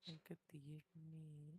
ඒක තියෙන්නේ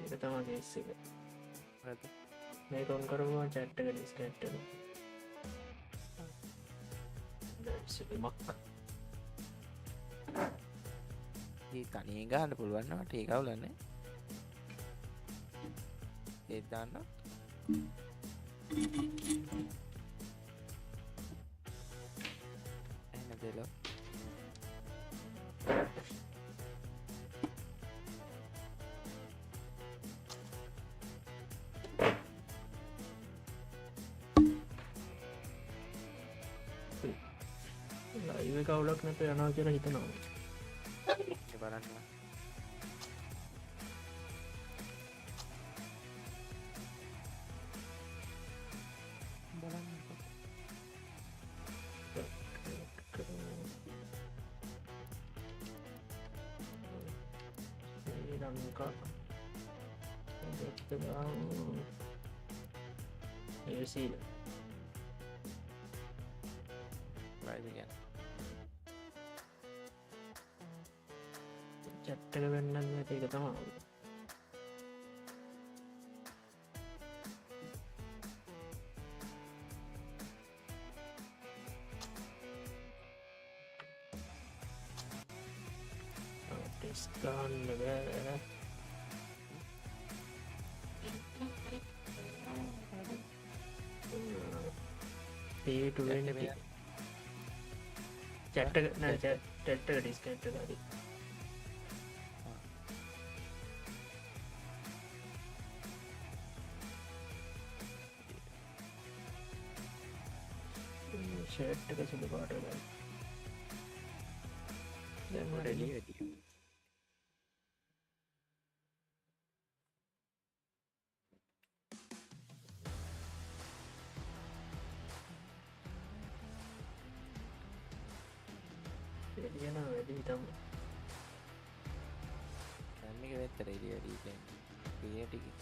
ඒක තමා කේස් එක. මොකද මේක ඔන් කරපුවා chat එක disconnect වෙනවා. ඒ තනියෙන් ගන්න පුළුවන් නට ඒක අවුලන්නේ ඒත් දාන්න එහෙනම් දෙලෝ ලයිව් එක අවුලක් නැතුව යනවා කියලා හිතනවා. ඒ බලන්න ශ්‍රී ලංකා නිව්සීලන්ත ලයිව් එක chat එක වෙන්නත් නැති එක තමයි. ටෙස්ට් ගන්න බෑ. P20 chat එක නෑ chat එක disconnect වෙලා හරි. ෂර්ට් එක සුදු පාට වෙලා. දැන් මට එළිය වැඩි එළිය නම් වැඩි තමයි. කැම් එක වැත්තට එළිය වැඩි කියන්නේ ක්‍රියේට් එකේ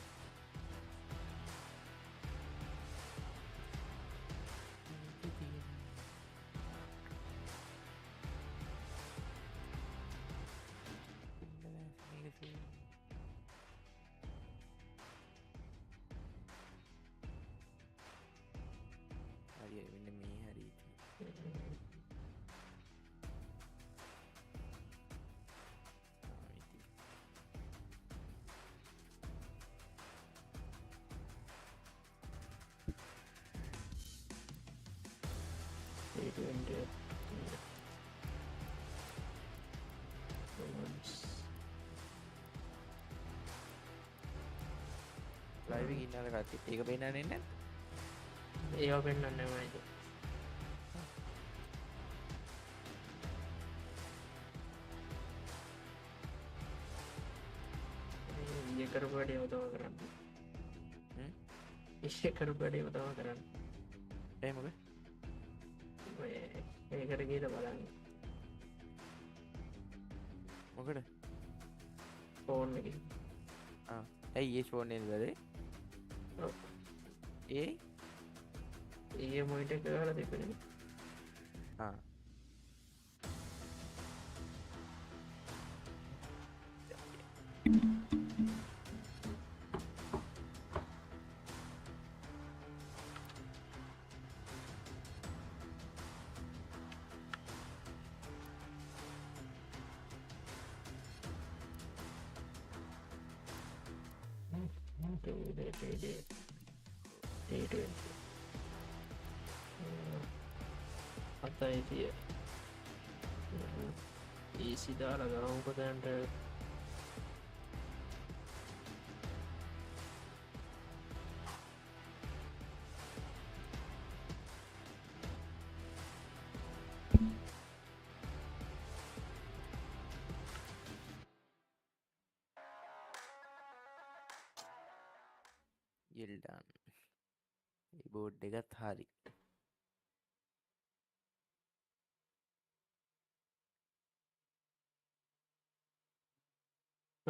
හරි මෙන්න මේ හරි P20 ලයිව් එකේ ඉන්න අර කට්ටිය ඒක පේන්නන්නේ නැද්ද ඒවා පෙන්වන්නේ නැහැ මයිද. ඊයේ කරපු වැඩේම තමයි කරන්නේ. ඊයේ කරපු වැඩේම තමයි කරන්නේ. ඒ මොකද ඔය ඒකට ගිහලා බලන්න මොකද ෆෝන් එකේ. ඇයි ඒ ෆෝන් එකේ බැලේ ඔව්. ඒ ඊයේ මොනිටර් එක ගහලා තිබුණේ. to T20. අතයි ඊසි දාලා ගමුකෝ දැන්ට ජිල්ඩන් බෝඩ් එකත් හරි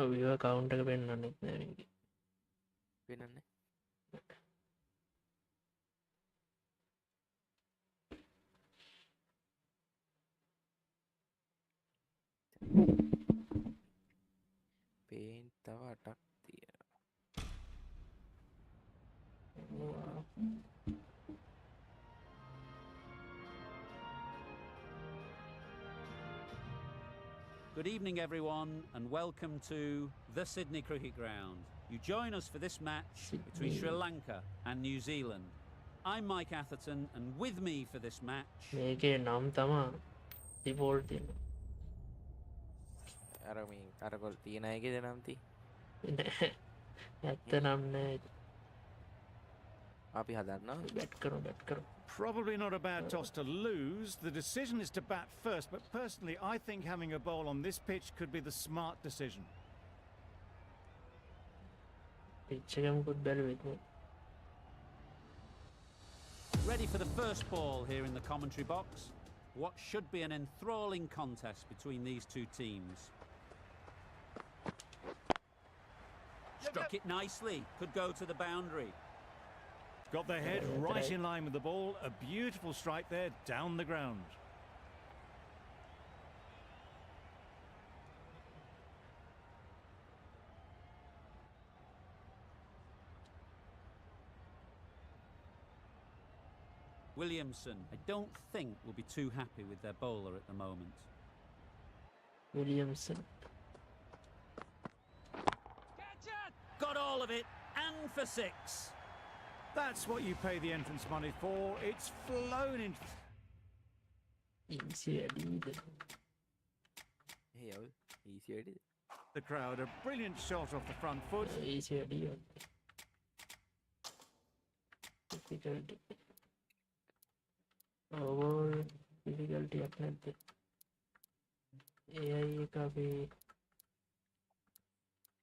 විව කවුන්ට එක පෙන්න්නන්නෙත් නෑ වෙනන්නේ පේන් තව අටක් තියෙන Good evening, everyone, and welcome to the Sydney Cricket Ground. You join us for this match between Sri Lanka and New Zealand. I'm Mike Atherton, and with me for this match... මේකේ නම් තමා default තියෙන අරමින් අරකොල් තියෙන අයගේ දෙනම්ති ඇත්ත නම් නෑ අපි හදන්නවා බැට් කරු Probably not a bad toss to lose. The decision is to bat first, but personally I think having a bowl on this pitch could be the smart decision. Pitch එකමුකුත් බැලුවෙත් Ready for the first ball here in the commentary box. What should be an enthralling contest between these two teams. Struck it nicely, could go to the boundary. Got their head right in line with the ball. A beautiful strike there down the ground. Williamson, I don't think will be too happy with their bowler at the moment. Williamson Got all of it, and for six. That's what you pay the entrance money for. It's flown in. Easy වැඩීද ඒ easy වැඩි The crowd. A brilliant shot off the front foot. Easy වැඩිය difficulty over ඩිෆිකල්ටියක් නැද්ද ඒ අයි එක අපි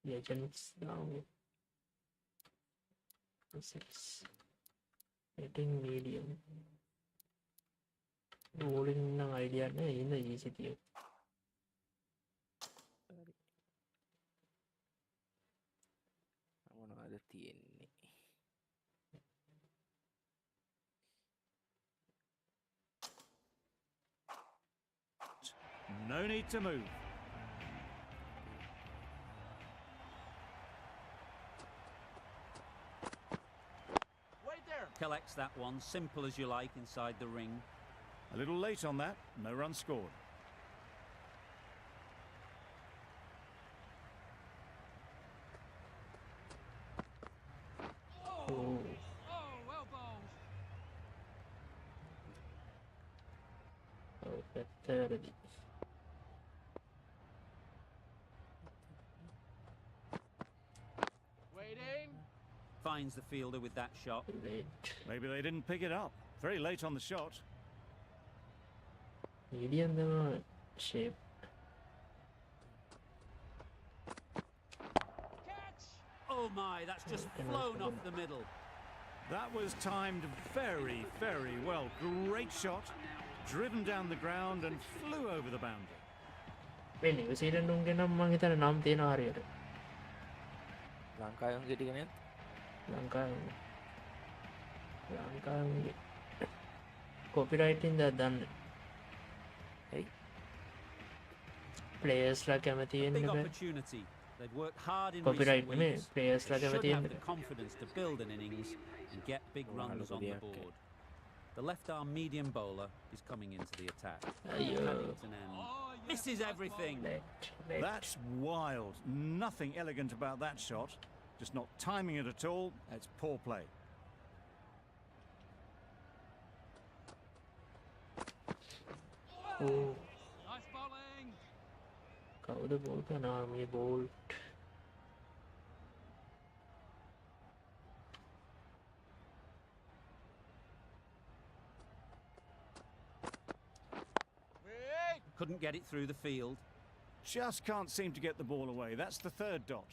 legends දාමු 6 hitting medium bowling නම් idea නැහැ ඉන්න easy තිය මොනවද තියෙන්නේ No need to move. Collects that one, simple as you like, inside the ring. A little late on that. No run scored. oh පැත්තවලදී Finds the fielder with that shot. late Maybe they didn't pick it up. Very late on the shot. medium තමයි shape Oh my, that's just flown off the middle. That was timed very, very well. Great shot. Driven down the ground and flew over the boundary. මේ New Zealand උන්ගේ නම් මං හිතන්නේ නම් තියෙනවා හරියට ලංකාවේ උන්ගේ ටික නේද ලංකාවේ කොපිරයිටින් දන්න එයි ප්ලේයර්ස්ලා කැමති වෙන්න Big බෑ opportunity. They've worked hard in Copyright recent නෙමෙයි, weeks. players They ලා should කැමති have වෙන්න the confidence to build an innings and get big runs on the board. The left-arm medium bowler is coming into the attack. අයියෝ Paddington End misses everything. late That's wild. Nothing elegant about that shot. Just not timing it at all. That's poor play. Oh, Nice bowling. කවුද ball කරනවා මේ ball? Couldn't get it through the field. Just can't seem to get the ball away. That's the third dot.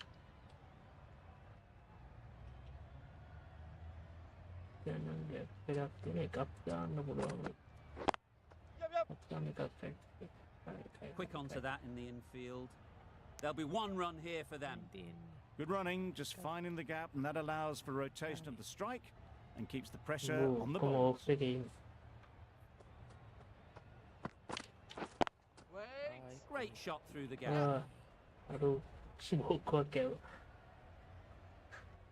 දැන් නම් gap එකක් තියෙන එකක් දාන්න පුළුවන්. එකක් දාන්න එකක් Quick onto that in the infield. There'll be one run here for them. Good running, just finding the gap, and that allows for rotation of the strike and keeps the pressure on the කොහොම ball. Of එකේ ඉන්න. Great shot through the gap. අර බෝක්කක් කෑවා.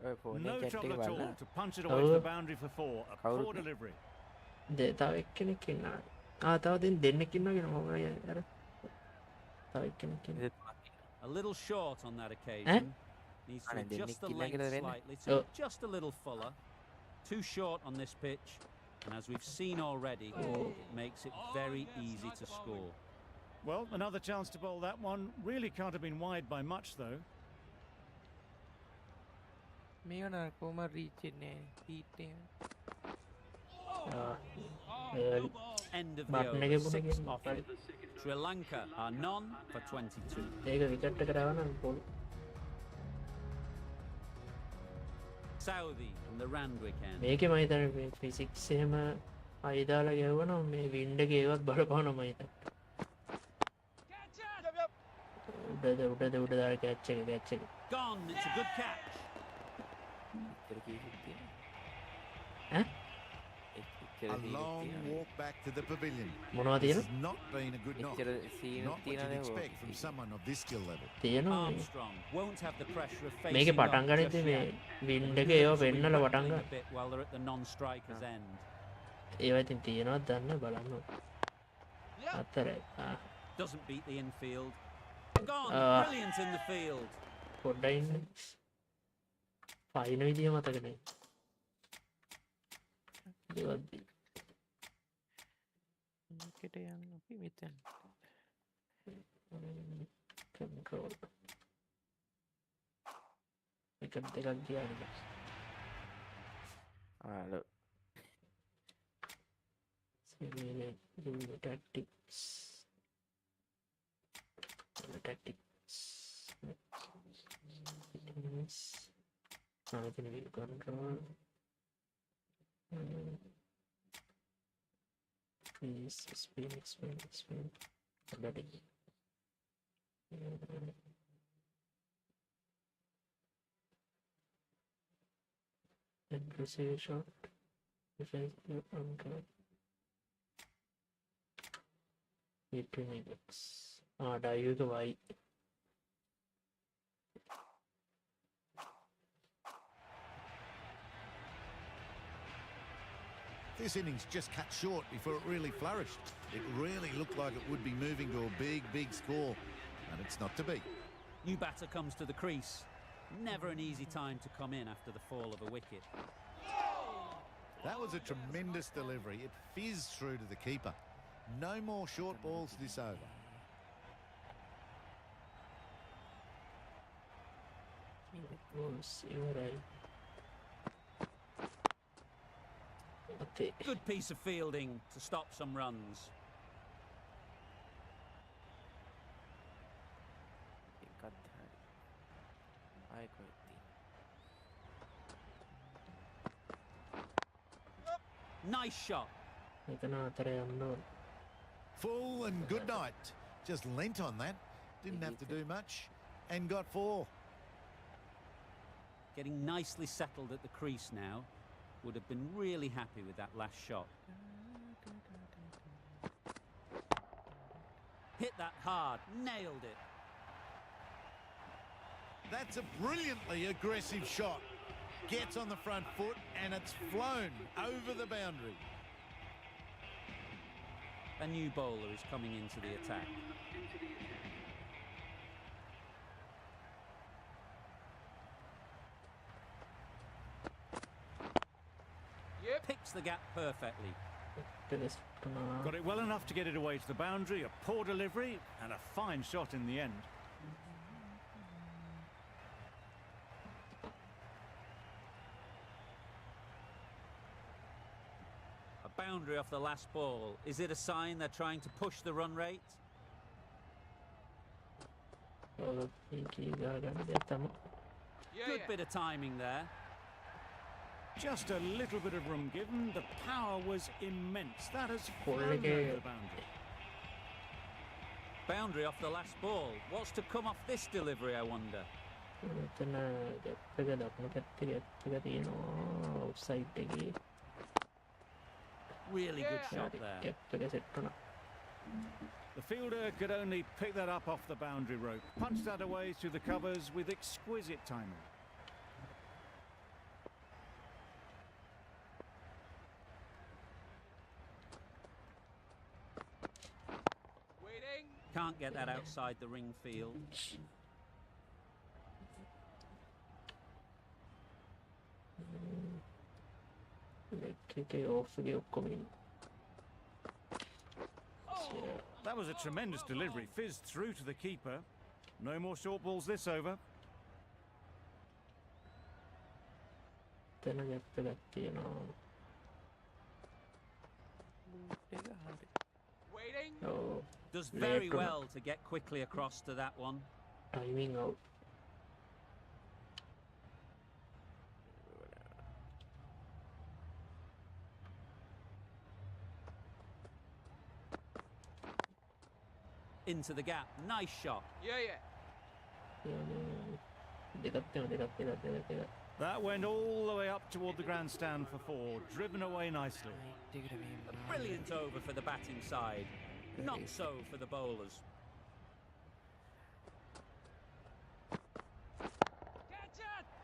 ඔය phone No එක කැට් trouble එක at all බලන්න. to punch it away to the boundary for 4. A Kawurut poor ne? delivery. තව එක්කෙනෙක් ඉන්නවා. තව දෙන්නෙක් ඉන්නවා කියන මම අර තව එක්කෙනෙක් ඉන්නවා. A little short on that occasion. Needs to And then adjust the Nicky length Legger then. slightly to Oh. just a little fuller. Too short on this pitch. And as we've seen already, it makes it very easy to score. Well, another chance to bowl that one. Really can't have been wide by much, though. මේවන කොහොම reach වෙන්නේ පීට් එක. End of the But over, negative 6 again, off it. Sri Lanka are none for 22. ඒක wicket එකට ආවනම් ball. Saudi from the Randwick end. මේකේ මම හිතන්නේ මේ ෆිසික්ස් එහෙම අයිදාලා ගැහුවනම් මේ වින්ඩ් එකේ ඒවත් බලපානවා මම හිතන්නේ. උඩ දාලා කැච් එක. Gone, it's a good catch. එච්චර කීයක් තියෙනවා. ඈ? එච්චර A කීයක් long තියෙනවා. walk back to the pavilion. මොනවද This තියෙන? has not been a good knock. එච්චර සීන් Not what you'd තියෙනවනේ expect from someone of this skill level. තියෙනවා. Armstrong won't have the pressure of facing මේකේ off පටන් ගනිද්දී just මේ yet. Wind එකේ ඒවා Sweep පෙන්නලා පටන් rattling ගන්න. a bit while they're at the non-striker's end. ඒවා ඉතින් තියෙනවද දන්නේ බලන්න. අතරේ Doesn't beat the infield. Gone, Ah. brilliant in the field. පොඩ්ඩයි ඉන්න. පයින් විදිය මතක නැහැ. ඒවත් මේකට යන්න අපි මෙතන. කන්ට්‍රෝල්. එකක් දෙකක් ගියානේ. ආලෝ Simulate tactics. Tactics. Settings. Now we can view control. Please spin. Ready. And receive a shot. Defensive anchor. 18 minutes. Dive the white. This innings just cut short before it really flourished. It really looked like it would be moving to a big score, and it's not to be. New batter comes to the crease. Never an easy time to come in after the fall of a wicket. That was a tremendous delivery. It fizzed through to the keeper. No more short balls this over. Good piece of fielding to stop some runs. එකක් හරි. ආයෙ කොහෙද? Nice shot. එතන අතරේ යන්න ඕන. Full and good night. Just leant on that. Didn't have to do much. And got 4. Getting nicely settled at the crease now. Would have been really happy with that last shot. Hit that hard. Nailed it. That's a brilliantly aggressive shot. Gets on the front foot and it's flown over the boundary. A new bowler is coming into the attack. picks the gap perfectly. Got it well enough to get it away to the boundary. A poor delivery and a fine shot in the end. A boundary off the last ball. Is it a sign they're trying to push the run rate? Good bit of timing there. Just a little bit of room given. The power was immense. That has flown over the boundary. Boundary off the last ball. What's to come off this delivery, I wonder? Really good shot there. The fielder could only pick that up off the boundary rope. Punched that away through the covers with exquisite timing. Can't get that outside the ring field. That was a tremendous delivery. Fizzed through to the keeper. No more short balls this over. Does very well to get quickly across to that one. Timing out. Into the gap. Nice shot. That went all the way up toward the grandstand for four. Driven away nicely. A brilliant over for the batting side. Not so for the bowlers.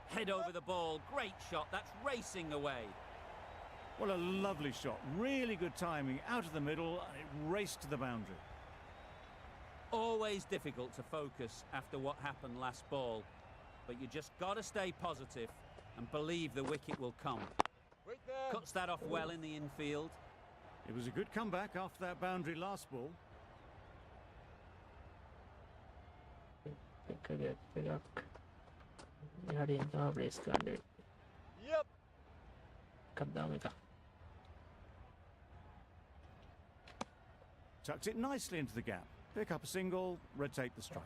Head over the ball. Great shot. That's racing away. What a lovely shot. Really good timing. Out of the middle, and it raced to the boundary. Always difficult to focus after what happened last ball. But you just got to stay positive and believe the wicket will come. Cuts that off well in the infield. It was a good comeback after that boundary last ball. Tucked it nicely into the gap. Pick up a single, rotate the strike.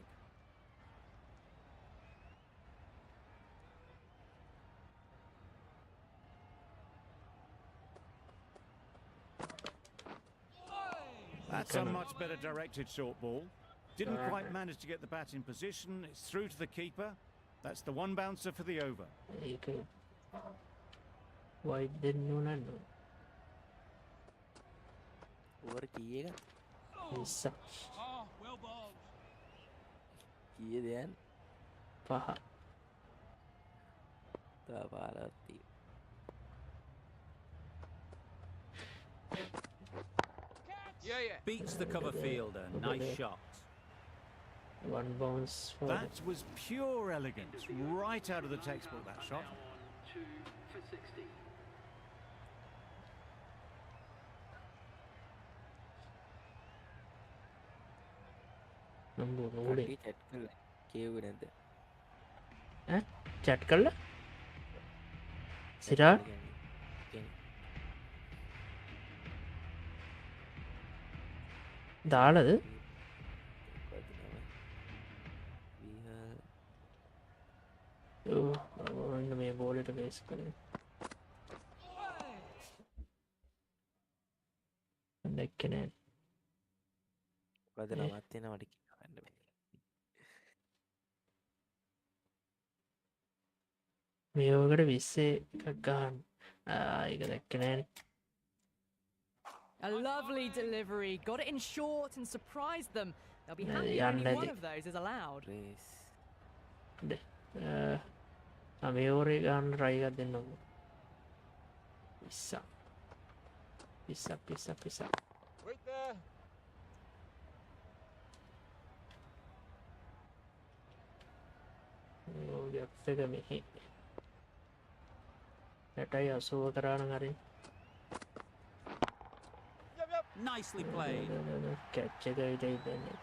That's a much better directed short ball. Didn't quite manage to get the bat in position. It's through to the keeper. That's the one bouncer for the over. Why didn't you know? Over kiyega. Isa. Kiye deyan. Paha. Tabalati. Beats the cover fielder. Nice shot. One bounce for That was pure elegance. Right out of the textbook, that shot. Kati chat kala. Kiyewu නැද්ද? chat කළා? සිරා දාලාද? ඔන්න මේ බෝලට base කරේ. දැක්කේ නෑ. වදනවත් වෙනවට කියන්න බෑ. මේ ඕකට 20 එකක් ගන්න. ඒක දැක්කේ නෑනේ. A lovely delivery. Got it in short and surprised them. They'll be happy yeah, only Nadi. one of those is allowed. Race. මේ ඕරේ ගන්න try එකක් දෙන්නකෝ. පිස්සා. Wait there. ගැප් එක මෙහි. 80 කරා නම් හරි. Nicely played. කැච් එක ඊට ඉදන්නේ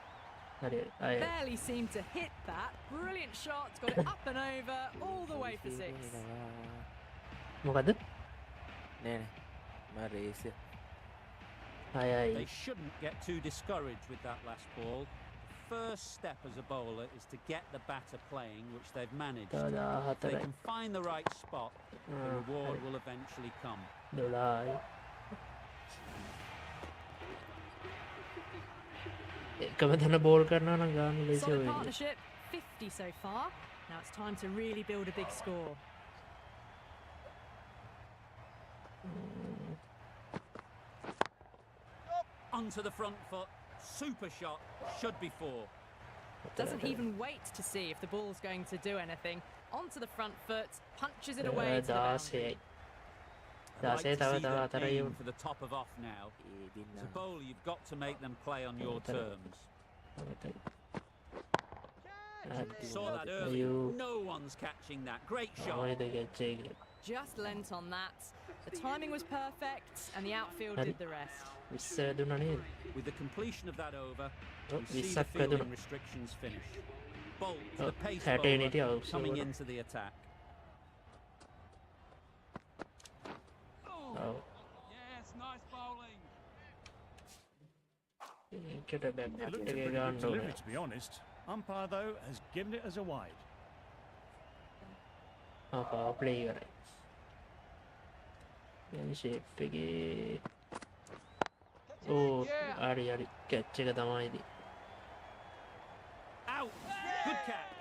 හරි අය Barely seemed to hit that. Brilliant shot. Got it up and over, all the way for 6. මොකද නෑ මම රේස් අය අයි They shouldn't get too discouraged with that last ball. The first step as a bowler is to get the batter playing, which they've managed. තව If they 14යි can find the right spot, the reward will eventually come. 12යි එකම තැන ball කරනවා නම් ගාන ලේසි Solid වෙන්නේ partnership. 50 so far. Now it's time to really build a big score. Onto the front foot. Super shot. Should be 4. Doesn't even wait to see if the ball's going to do anything. Onto the front foot, punches it away to the boundary. 16යි I'd like to 16 තව see තව them අතර aim for the top of off now. As a bowler, you've got to make them play on your terms. Saw that early. No one's catching that. Great shot. මොයිද catch එක Just lent on that. The timing was perfect, and the outfield did the rest. 20 වැදුනා නේද With the completion of that over, Oh, we see the 20ක් වැදුනා. fielding restrictions finish. Bolt, Oh, the pace 30 bowler, හිටියා ඔව් coming සෝවර. into the attack. ඔව් Yes, nice bowling. ඒකට bat It looked a එක pretty good ගන්න ඕනේ delivery, to be honest. Umpire, though, has given it as a wide. Power play කරයි දැන් shape එකේ ඕ හරි හරි කැච් එක තමයි ඉතින් Out. Good catch.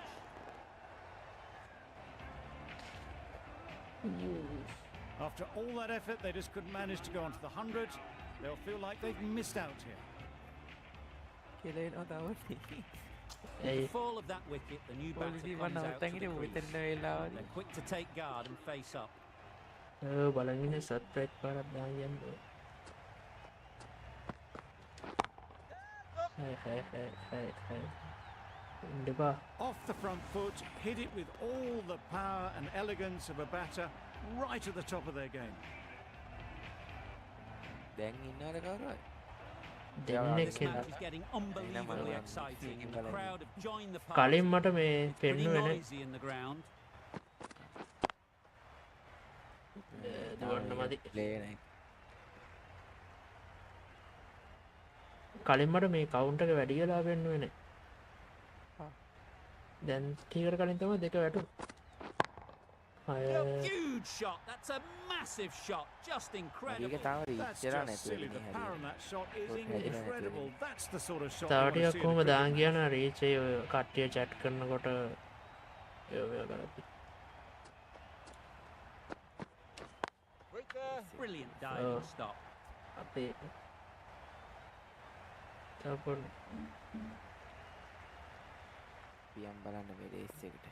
After all that effort, they just couldn't manage to go onto the 100. They'll feel like they've missed out here. කෙලේනවා තවනේ With ඇයි the fall of that wicket, the new batter police comes වන්න out to ඔතන් the හිටපු crease. මෙතන වෙලාවදී They're quick to take guard and face up. බලගෙන සත්ප්‍රයිට් පාරක් දාන්න යන්න හයි ඉන්නපා Off the front foot, hit it with all the power and elegance of a batter right at the top of their game. දැන් ඉන්නවද කවුරුහරි දෙන්නෙක් This කියලා match is getting unbelievably exciting. And the crowd have joined the කලින් party. මට මේ It's pretty පෙන්නුවේ නේ noisy in the ground. දුවන්න මදි ප්ලේ නෑ කලින් මට මේ කවුන්ට් එක වැඩි වෙලා පෙන්නුවේ නේ දැන් ටිකට කලින් තමයි දෙක වැටුනේ Huge shot. That's a massive shot. Just මගේ incredible. තාව That's රීච්චලා just silly. නැතුව The power on that shot is Okay. incredible. That's the sort of shot තව you want to ටිකක් see in a කොහොම cricket දාන් match. කියන reach එක ඔය කට්ටිය chat කරනකොට ඔය කරපි Brilliant diving Oh. stop. අපේ තව පියම් බලන්න මේ රේස් එකට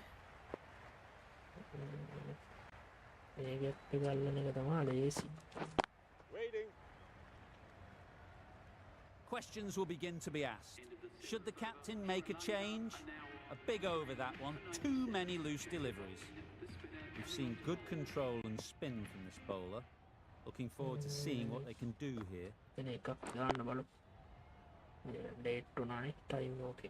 මේ ගැප් එක අල්ලන එක තමයි ලේසි Questions will begin to be asked. Should the captain make a change? A big over that one. Too many loose deliveries. We've seen good control and spin from this bowler. Looking forward to seeing what they can do here. වෙන එකක් දාන්න බලමු date උනානේ time ඕකේ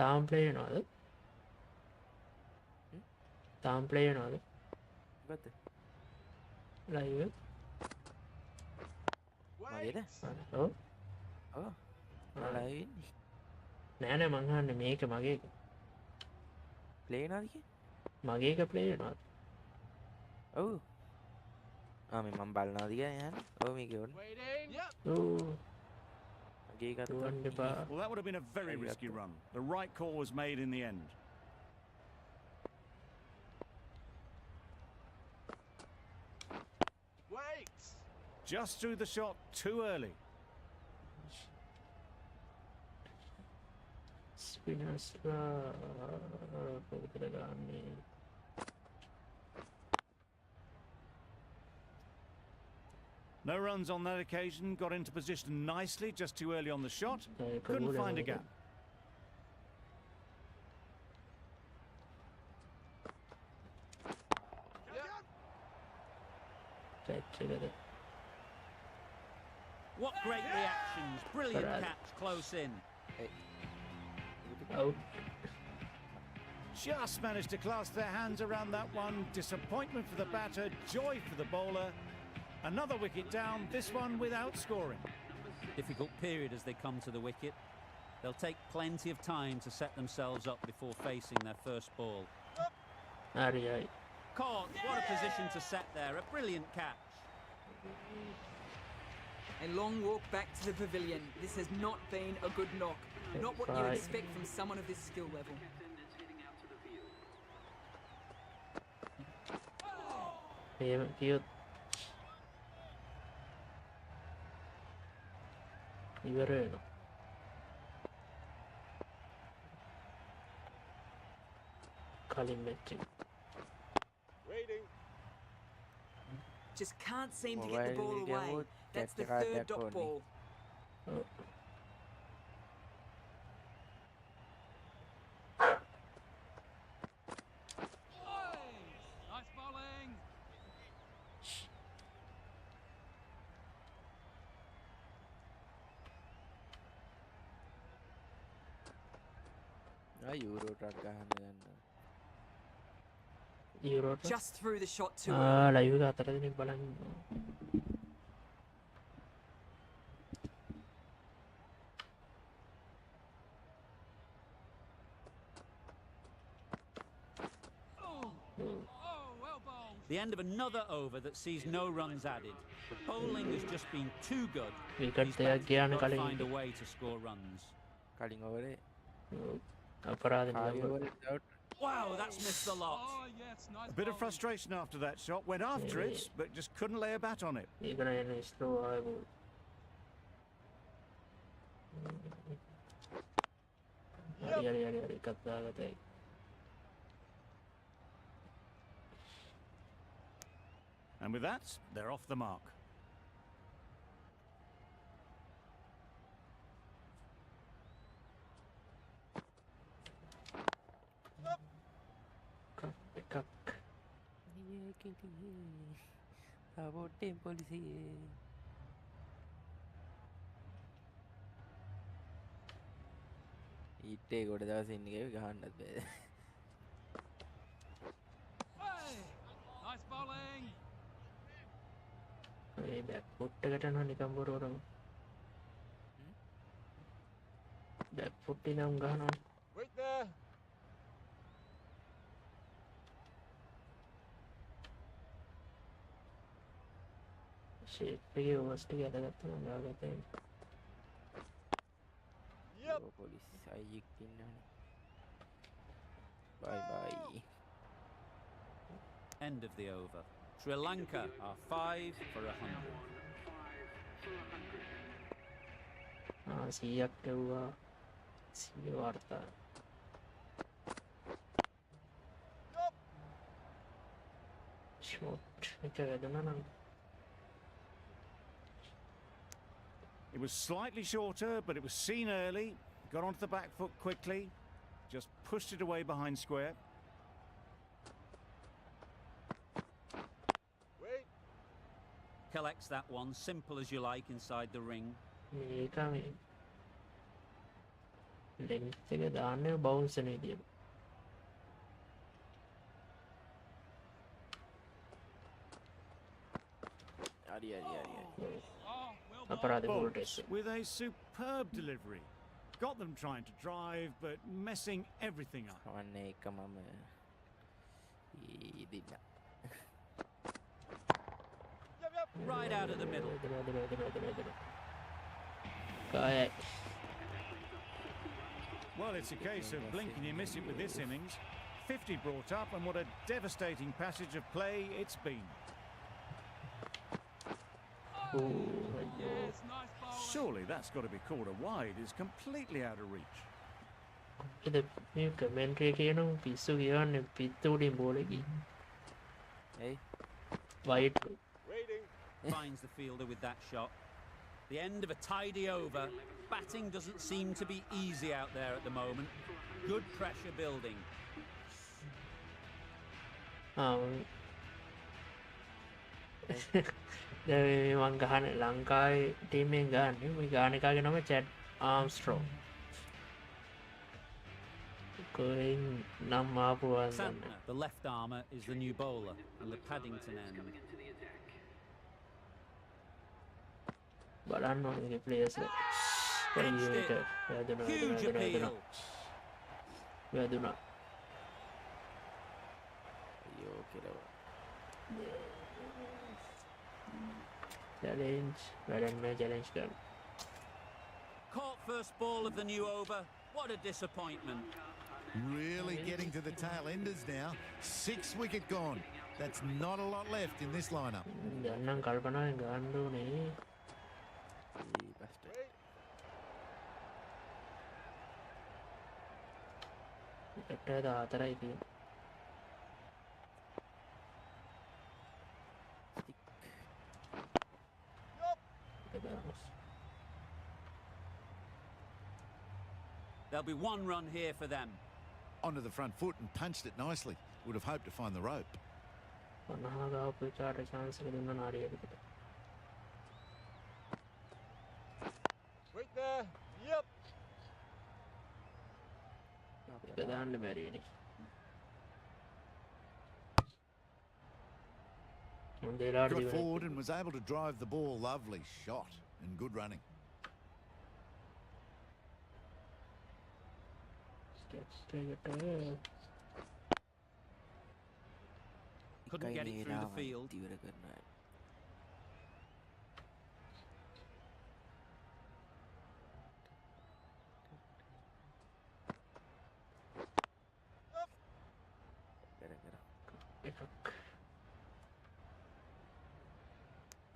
තාම play වෙනවද තාම play වෙනවද මොකද්ද live මගේද ඔව් ඔව් ලයිව් ඉන්නේ නෑ නෑ මං අහන්නේ මේක මගේ එක. ප්ලේ වෙනවද කිය මගේ එක ප්ලේ වෙනවද ඔව් මේ මම බලනවාද කියලා යන්නේ ඔව් මේක ඕනේ ඔව් මගේ එකත් දුවන්න එපා Well, that would have been a very risky run. The right call was made in the end. Just threw the shot too early. ස්පිනර්ස්ලා පොතර ගන්නේ No runs on that occasion. Got into position nicely, just too early on the shot. Couldn't find a gap. පැච්චකද What great reactions. Brilliant Parade. catch close in. out Just managed to clasp their hands around that one. Disappointment for the batter, joy for the bowler. Another wicket down, this one without scoring. Difficult period as they come to the wicket. They'll take plenty of time to set themselves up before facing their first ball. හරි හරි Caught. What a position to set there. A brilliant catch. A long walk back to the pavilion. This has not been a good knock. Not what you Right. expect from someone of this skill level. එහෙම කියොත් ඉවර වෙනවා කලින් match එක Just can't seem to get the ball Mobile away. Legends That's the capture third card dot only. ball. Nice bowling. Euro ටක් ගහන්න යන්න යුරෝට Just threw the shot too early. Live එක 4 දෙනෙක් බලන් ඉන්නවා The end of another over that sees no runs added. The bowling has just been too good. Wicket These දෙකක් batsmen ගියානේ got to කලින් find a way to score runs. කලින් ඔවරේ අපරාධ කාගේ නියම over out Wow, that's missed the lot. A bit of frustration after that shot, went after it, but just couldn't lay a bat on it. ඒකන එන slow ආවෝ හරි හරි හරි හරි එකක් දාගතයි And with that, they're off the mark. එකක් සබෝට්ටෙන් පොලිසියේ ඊටේ ගොඩ දවස් ඉන්නගේ ගහන්නත් බෑ Nice bowling. ඒ බැක් ෆුට් එකට නම් නිකන් බොරවරම බැක් ෆුට් ඉනම් ගහනවා Wait there. ෂේප් එකේ ඕවර්ස් ටික අදගත්තා නම් දාගත්තා පොලිස් අයියෙක් ඉන්නනේ bye bye End of the over. Sri Lanka are 5 for 100. 100ක් එව්වා 100 වාර්තා ෂොට් එක වැදුනා නම් It was slightly shorter, but it was seen early. Got onto the back foot quickly. Just pushed it away behind square. Collects that one, simple as you like, inside the ring. මේක මේ ලෙන්ත් එක දාන්නේ bounce වෙන විදියට හරි හරි හරි හරි අපරාධ ball Bolts test with a superb delivery. Got them trying to drive, but messing everything up. කවන්නේ එක මම ඉදින්න Right out of the middle. කායයි Well, it's a case of blink and you miss it with this innings. 50 brought up, and what a devastating passage of play it's been. Surely that's got to be called a wide. It's completely out of reach. ඉතින් මේ commentary කියනවා පිස්සු කියවන්නේ පිත්ත උඩින් ball එකයි ඇයි white Finds the fielder with that shot. The end of a tidy over. Batting doesn't seem to be easy out there at the moment. Good pressure building. දැන් මං ගහන ලංකාවේ ටීමෙන් ගහන්නේ මේ ගාන එකාගේ නම චැඩ් ආම්ස්ට්‍රෝං කොහෙන් නම් ආපු වන්දන්න Santner, the left armour, is the new bowler and the Paddington end. බලන්න ඕනේ ප්ලේයර්ස් Huge appeal. වැදුනා අයියෝ කෙලව. චැලෙන්ජ් වැඩන්න චැලෙන්ජ් කරන්න Caught first ball of the new over. What a disappointment. Really getting to the tail enders now. 6 wicket gone. That's not a lot left in this lineup. දැන්නම් කල්පනාවෙන් ගන්න ඕනේ ඊ බස්ටර්. එකට 14යි තියෙන්නේ There'll be one run here for them. Onto the front foot and punched it nicely. Would have hoped to find the rope. 50 ගාපු චාට chance එක දුන්නා නාරියකට Wait there. Yep. ඒක දාන්න බැරිනේ මොන්දේලාට Got දිවන forward and was able to drive the ball. Lovely shot and good running. Couldn't get it through the field. ඉවර කරනවා.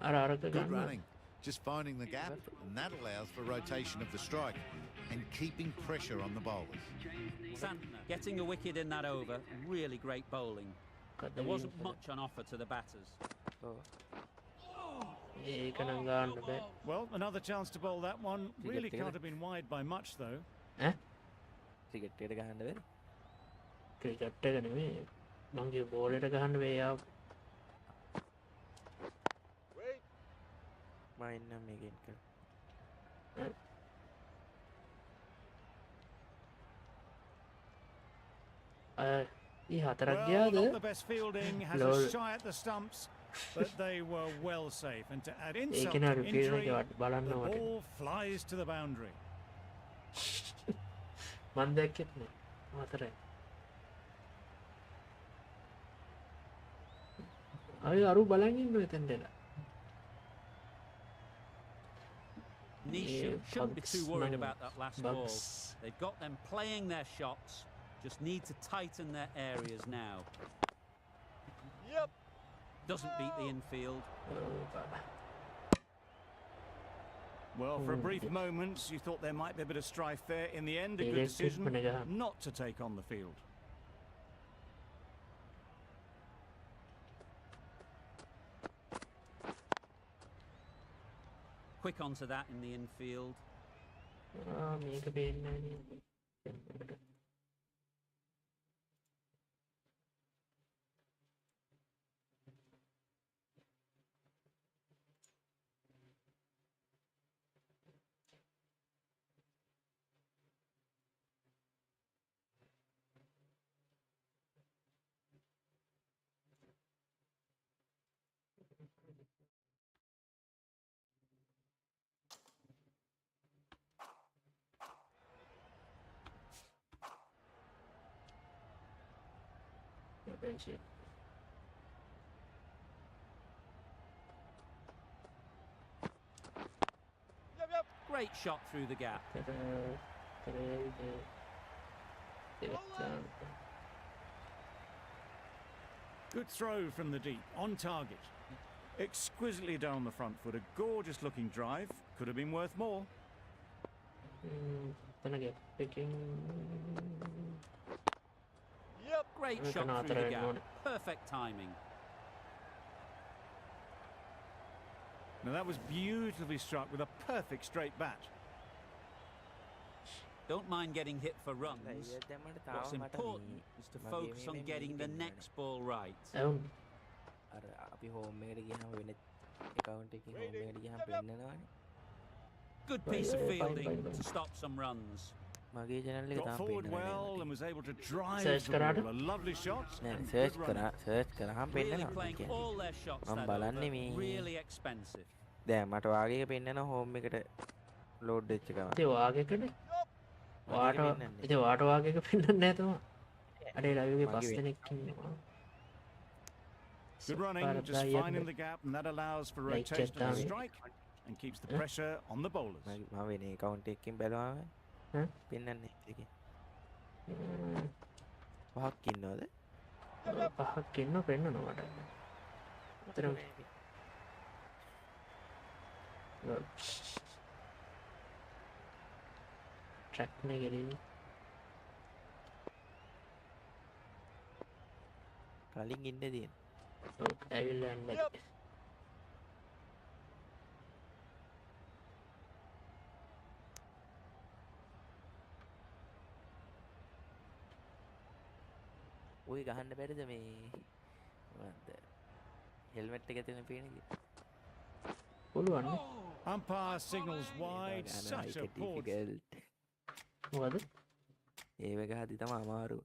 අර අරක Good ගන්න running. Just finding the gap, and that allows for rotation of the strike and keeping pressure on the bowlers. Santner getting a wicket in that over. Really great bowling. There wasn't much on offer to the batters. ඒක නම් ගන්න බෑ Well, another chance to bowl that one. Really can't have been wide by much, though. Cricket එකට ගහන්න බැරි. Cricket එක නෙමෙයි මංගේ ball එකට ගහන්න වෙයි Wait. මම ඉන්නම් මේකෙන් කර. ඊ හතරක් Well, ගියාද not the best fielding, has Lol. a shy at the stumps, but they were well safe. And to add insult ඒකේ නාරු to ෆීල්ඩ් injury, එක බලන්න the මට ball flies to the boundary. මන් දැක්කෙත් නෑ හතරයි අය අරු බලන් ඉන්න එතෙන්දලා Nisha Yeah, shouldn't be too bugs, worried man. about that last ball. Bugs. They've got them playing their shots. Just need to tighten their areas now. Yep. Doesn't beat the infield. Well, for a Oh, brief yeah. moment, you thought there might be a bit of strife there. In the end, a Yeah, good let's keep putting it decision up. not to take on the field. Quick onto that in the infield. මේක පේන්නේ නෑ Shit. Yep, yep. Great shot through the gap. Good throw from the deep, on target. Exquisitely down the front foot, a gorgeous looking drive. Could have been worth more. තනගේ picking Yep. Great We shot cannot through the throw it gap. on. Perfect timing. Now that was beautifully struck with a perfect straight bat. Don't mind getting hit for runs. දැන් මට What's තාම මට important is to මගේ focus on මේ getting the meeting next ball right. ඇවුන් අර අපි home එකට ගියාම වෙන account එකකින් හෝම් එකට ගියාම පෙන්නනවනේ. Good piece of Fine, fielding fine. to stop some runs. මගේ channel එක Got තාම forward පෙන්නන්නේ well නැහැ and මට. was able to drive Search the කරාට? ball. A lovely shot. නෑ and search good running. කරාම Really පෙන්නනවා. playing කියන්නේ. all their shots මම that බලන්නේ over. මේ Really expensive. දැන් මට වාගේ එක පෙන්නනවා හෝම් එකට load වෙච්ච ගමන්. ඉතින් වාගේකනේ වාට පෙන්නන්නේ. ඉතින් වාට වාගේක පෙන්වන්නේ නැහැ තමයි. අඩේ ලයිව් එකේ පස් මගේ දෙනෙක් ඉන්නවා. Good running, just finding the gap, and that allows for Like rotation of the Chetan. strike and keeps the pressure on the bowlers. මම වෙන account එකකින් බැලුවාම ඈ? පෙන්නන්නේ එකේ. පහක් ඉන්නවද? පහක් ඉන්න පෙන්වනවා මට. අතරම ට්‍රැක් නේ ගෙලින් කලින් ඉන්න තියෙන. ඇවිල්ලා යන්න බැරි. ඔය ගහන්න බැරිද මේ මොකක්ද හෙල්මට් එක තියෙන පේන එක? පුළුවන් නේ. Umpire signals wide. Such a poor. මොකද? ඒව ගහද්දි තමයි අමාරු.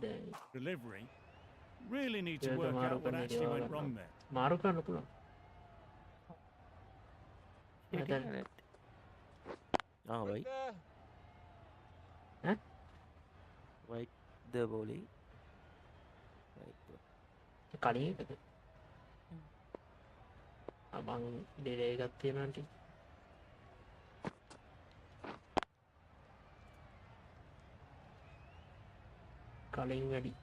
දැන් Delivery. Really need to Yeah, work tomorrow out what can actually video went or wrong not. there. මාරු කරන්න පුළුවන්. දැන් ආ වයි. There. වයි ද බෝලි. කලින් එකද? මං ඩිලේ එකක් තියෙනවා ටික. කලින් වැඩි.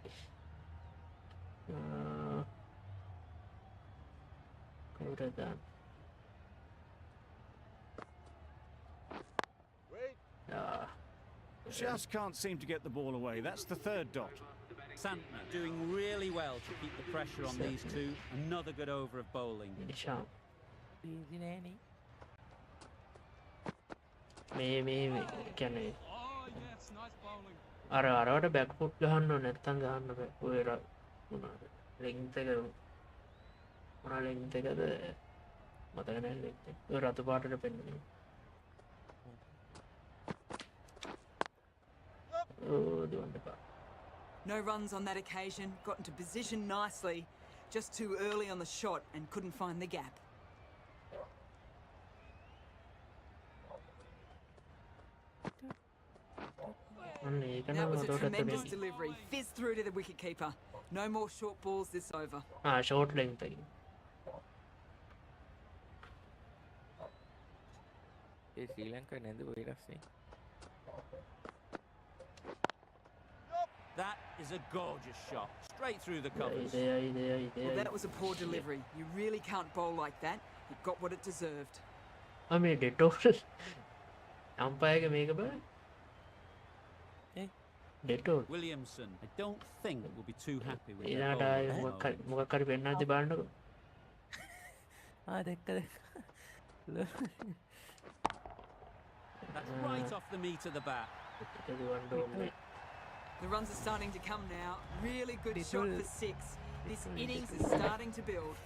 කවුරුද දාන්න? Wait. Just can't seem to get the ball away. That's the third dot. Santner doing really well to keep the pressure on these two. Another good over of bowling. Neesham easy නෑනේ. මේ කියන්නේ Oh, yes, nice bowling. අරවට back foot ගහන්න ඕනේ නැත්තම් ගහන්න බෑ. ඔය මොනවාද? ලෙන්ත් එක මොනවා ලෙන්ත් එකද? මතක නැහැ ලෙන්ත් එක. ඔය රතු පාටට පෙන්නන්නේ. ඕ දුවන්න එපා. No runs on that occasion. Got into position nicely. Just too early on the shot and couldn't find the gap. අන්න ඒක That නම් was a උඩට tremendous දෙන්න. delivery. Fizzed through to the wicketkeeper. No more short balls this over. Short length එක. ඒ ශ්‍රී ලංකාවේ නැද ඔය රස්නේ. That is a gorgeous shot. Straight through the covers. Well, that was a poor delivery. You really can't bowl like that. It got what it deserved. මේ Dettol අම්පයර්ගේ මේක බලන්න. Dettol Williamson, I don't think will be too happy with that ඊළාට bowling ආයේ at the moment. මොකක් හරි පෙන්නද්දි බලන්නකො. ආ දැක්ක. That's right off the meat of the bat. ඒක දුවන්න ඕනේ. The runs are starting to come now. Really good shot for 6. This innings is starting to build.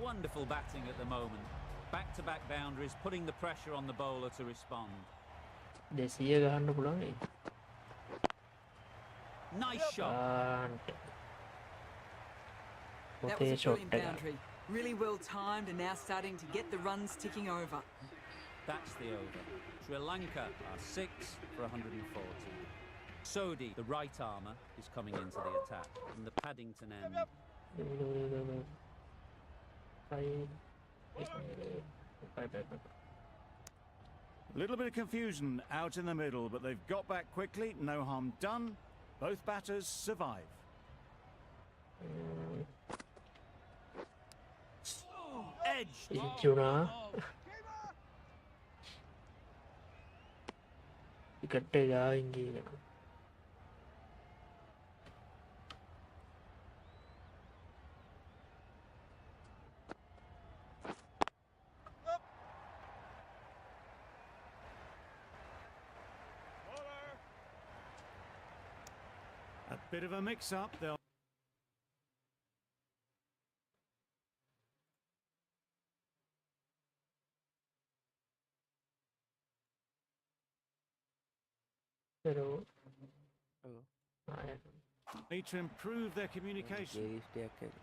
Wonderful batting at the moment. Back-to-back boundaries, putting the pressure on the bowler to respond. 200 ගහන්න පුළුවන් ඒ. Nice shot. ආන්ට. That පොතේ was a shot brilliant එක. boundary. Really well timed and now starting to get the runs ticking over. That's the over. Sri Lanka are 6 for 140. Sodhi, the right armour, is coming into the attack from the Paddington end. A little bit of confusion out in the middle, but they've got back quickly. No harm done. Both batters survive. Edged. ඉච්චුණා. Wicket එක ගාවින් ගිහිනකො. Bit of a mix-up. They'll pero ඔව් need to improve their communication. playlist එකක් ඇති.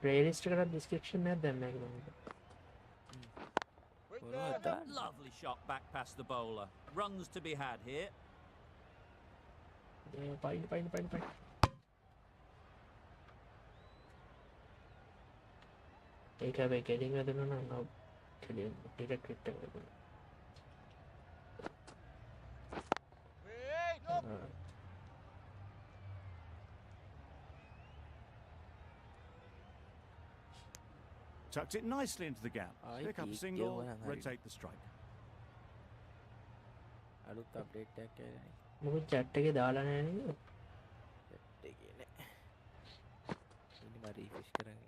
playlist එකට description එකක් දැම්මා කියලා මම. මොනවද දාන්නේ? Lovely shot back past the bowler. Runs to be had here. පයින්. ඒක හැබැයි කෙලින් වැදුණා නම් කෙලින් ඩිරෙක්ට් හිට් එක වැදුණා. Tucked it nicely into the gap. Pick up a single, rotate the strike. අලුත් අප්ඩේට් එකක් ඇවිල්ලා මොකද chat එකේ දාලා නැහැ නේද? chat එකේ නෑ. ඉන්නේ මම රීෆ්‍රෙෂ් කරගෙන.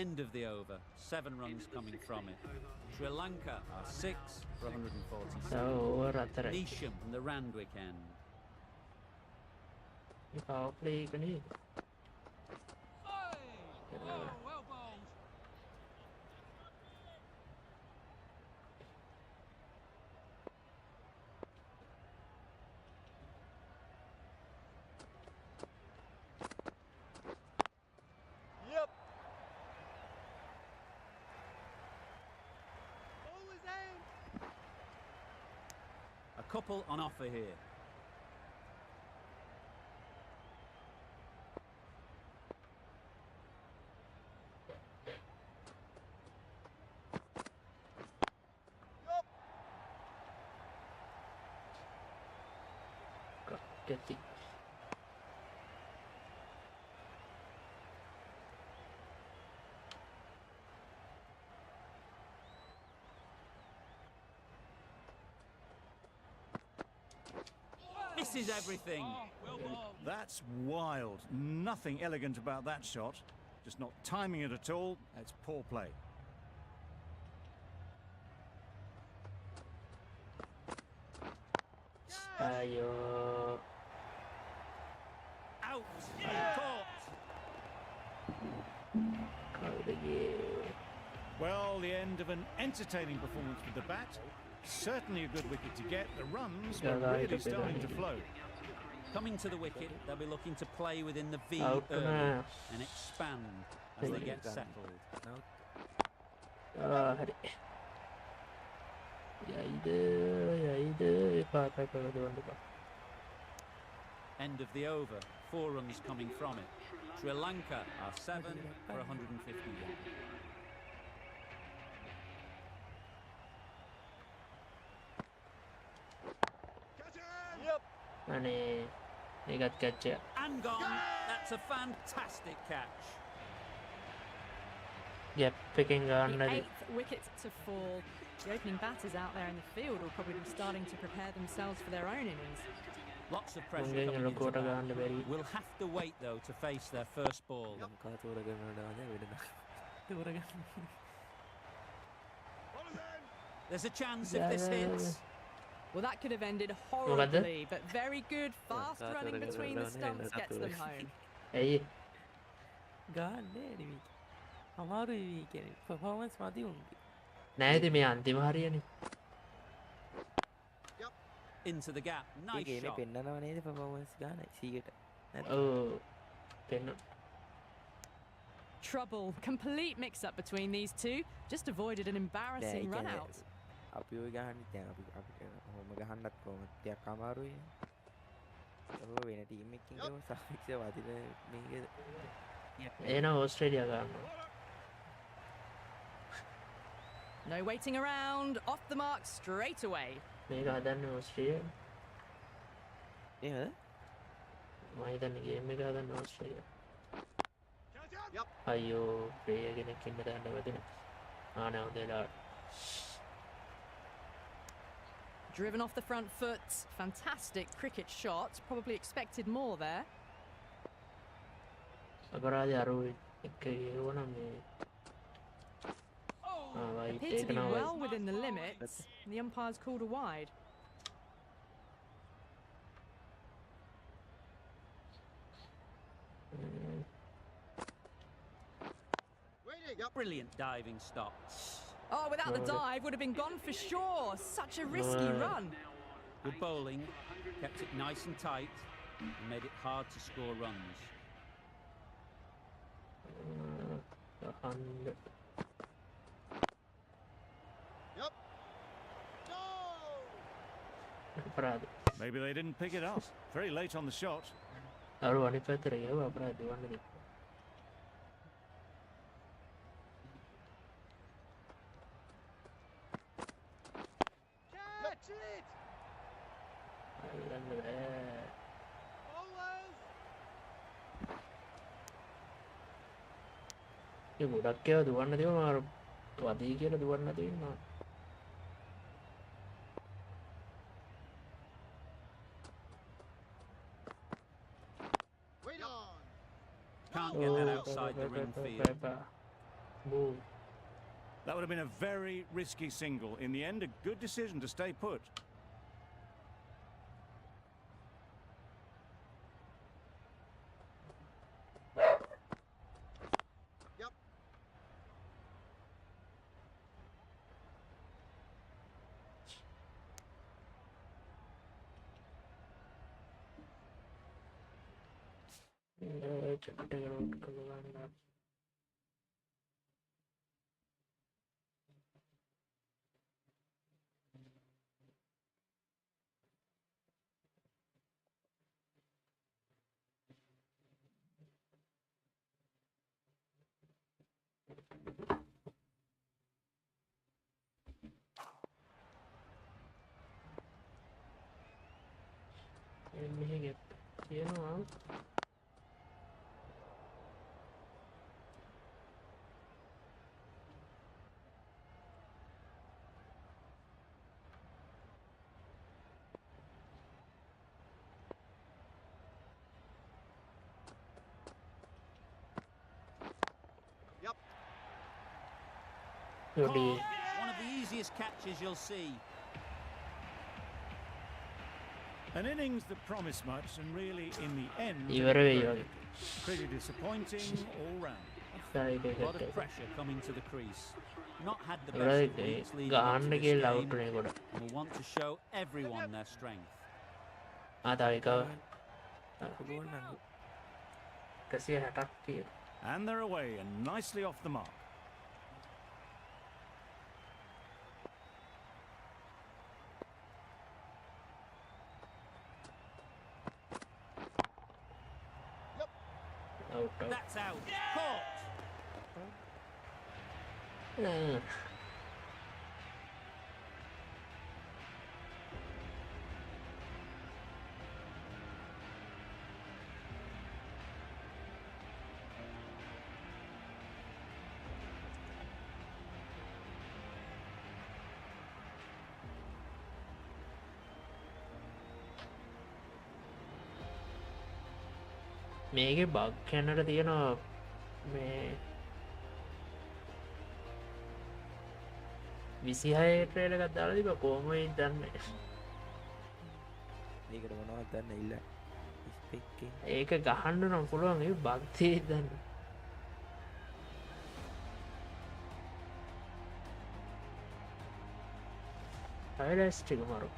End of the over. 7 runs coming from it. Sri Lanka are 6 for 147. over 4යි. Neesham from the Randwick end. මේ power play එක නේ. Oh, well bowled. A couple on offer here. Get it. This is everything. Oh, well bowled. That's wild. Nothing elegant about that shot. Just not timing it at all. It's poor play. Ayo. Out and caught. Call the game. Well, the end of an entertaining performance with the bat. Certainly a good wicket to get. The runs were really starting to flow. Coming to the wicket, they'll be looking to play within the V Out early na. and expand as they get settled. හරි. යයිද පාපයි කරදවන්න බා. End of the over. 4 runs coming from it. Sri Lanka are 7 for 151. අනේ ඒකත් catch එක. And gone. That's a fantastic catch. Gap එකෙන් The ගන්නද. 8th wicket to fall. The opening batters out there in the field will probably be starting to prepare themselves for their own innings. Lots of pressure මුංගෙන් coming into ලොකෝට bat. ගන්න බැරි. We'll have to wait though to face their first ball. Lanka තෝරගන්නට වගේ වෙඩ තෝරගන්න. There's a chance if this hits. Well, that could have ended horribly, but very good, fast running between the stumps gets them home. ඇයි ගාන්නේ නෙමෙයි. අමාරුයි මේ කියන්නේ performance මදි උන්ගේ. නැයිද මේ අන්තිම හරියනේ. Into the gap. A Nice ගේමේ shot. පෙන්නනව නේද performance ගාන 100ට. ඔව්. පෙන්න. Trouble, complete mix-up between these two. Just avoided an embarrassing run out. අපි ඔය ගහන්නේ දැන් අපි අපිට ඔහොම ගහන්නත් කොහොමද ටිකක් අමාරුයි. ඔය වෙන ටීම් එකකින් ගම සාෆික්ස් වදින මේක එහෙනම් ඕස්ට්‍රේලියා ගන්නවා. No waiting around, off the mark straight away. මේක හදන්නේ ඕස්ට්‍රේලියා. එහෙමද? මම හිතන්නේ ගේම් එක හදන්නේ ඕස්ට්‍රේලියා. අයියෝ ප්ලේයර් කෙනෙක් ඉන්න දාන්න වැදුනේ. නෑ හොඳලා. Driven off the front foot, fantastic cricket shot. Probably expected more there. අපරාධය අරුයි එක ගේවනම් මේ Oh, වයිට් Appeared to ඒක be නම well within the limits. And the umpire's called a wide. Brilliant diving stop. Oh, without the Right. dive, would have been gone for sure. Such a risky Right. run. Good bowling, kept it nice and tight, and made it hard to score runs. ගහන්න අපරාධ Maybe they didn't pick it up. Very late on the shot. අරු අනිත් පැත්තට ගියව අපරාධ දෙවන්න දෙන්න අල්ලන්න බෑ ඒ ගොඩක් ඒවා දුවන්න තියෙනවා අර වදී කියලා දුවන්න තියෙනවා Can't get that outside the ring field. Move. That would have been a very risky single. In the end, a good decision to stay put. චකට රෝට් කරගන්න මෙහෙ තියෙනවා යොඩි One of the easiest catches you'll see. An innings that promised much, and really, in the end, ඉවර වෙයි වගේ pretty disappointing all round. Side A lot of එකට pressure coming to the crease. Not had the ඉවරයි best of weeks leading up ගහන්න to this කියලා game, out වෙන කොට and will want to show everyone their strength. තව එකව පුළුවන් නම් 160ක් තියෙන And they're away and nicely off the mark. Out That's out. Caught. මේකේ බග් කැනට තියෙනවා මේ 26 ට්‍රේලර් එකක් දාලා තිබ්බා කොහොමද දන්නේ ඒකට මොනවද දන්න ඉල්ල ස්පෙක් ඒක ගහන්න නම් පුළුවන් ඒ බග් තියෙද්දි දන්නේ හයිලයිට්ස් ටික මාරු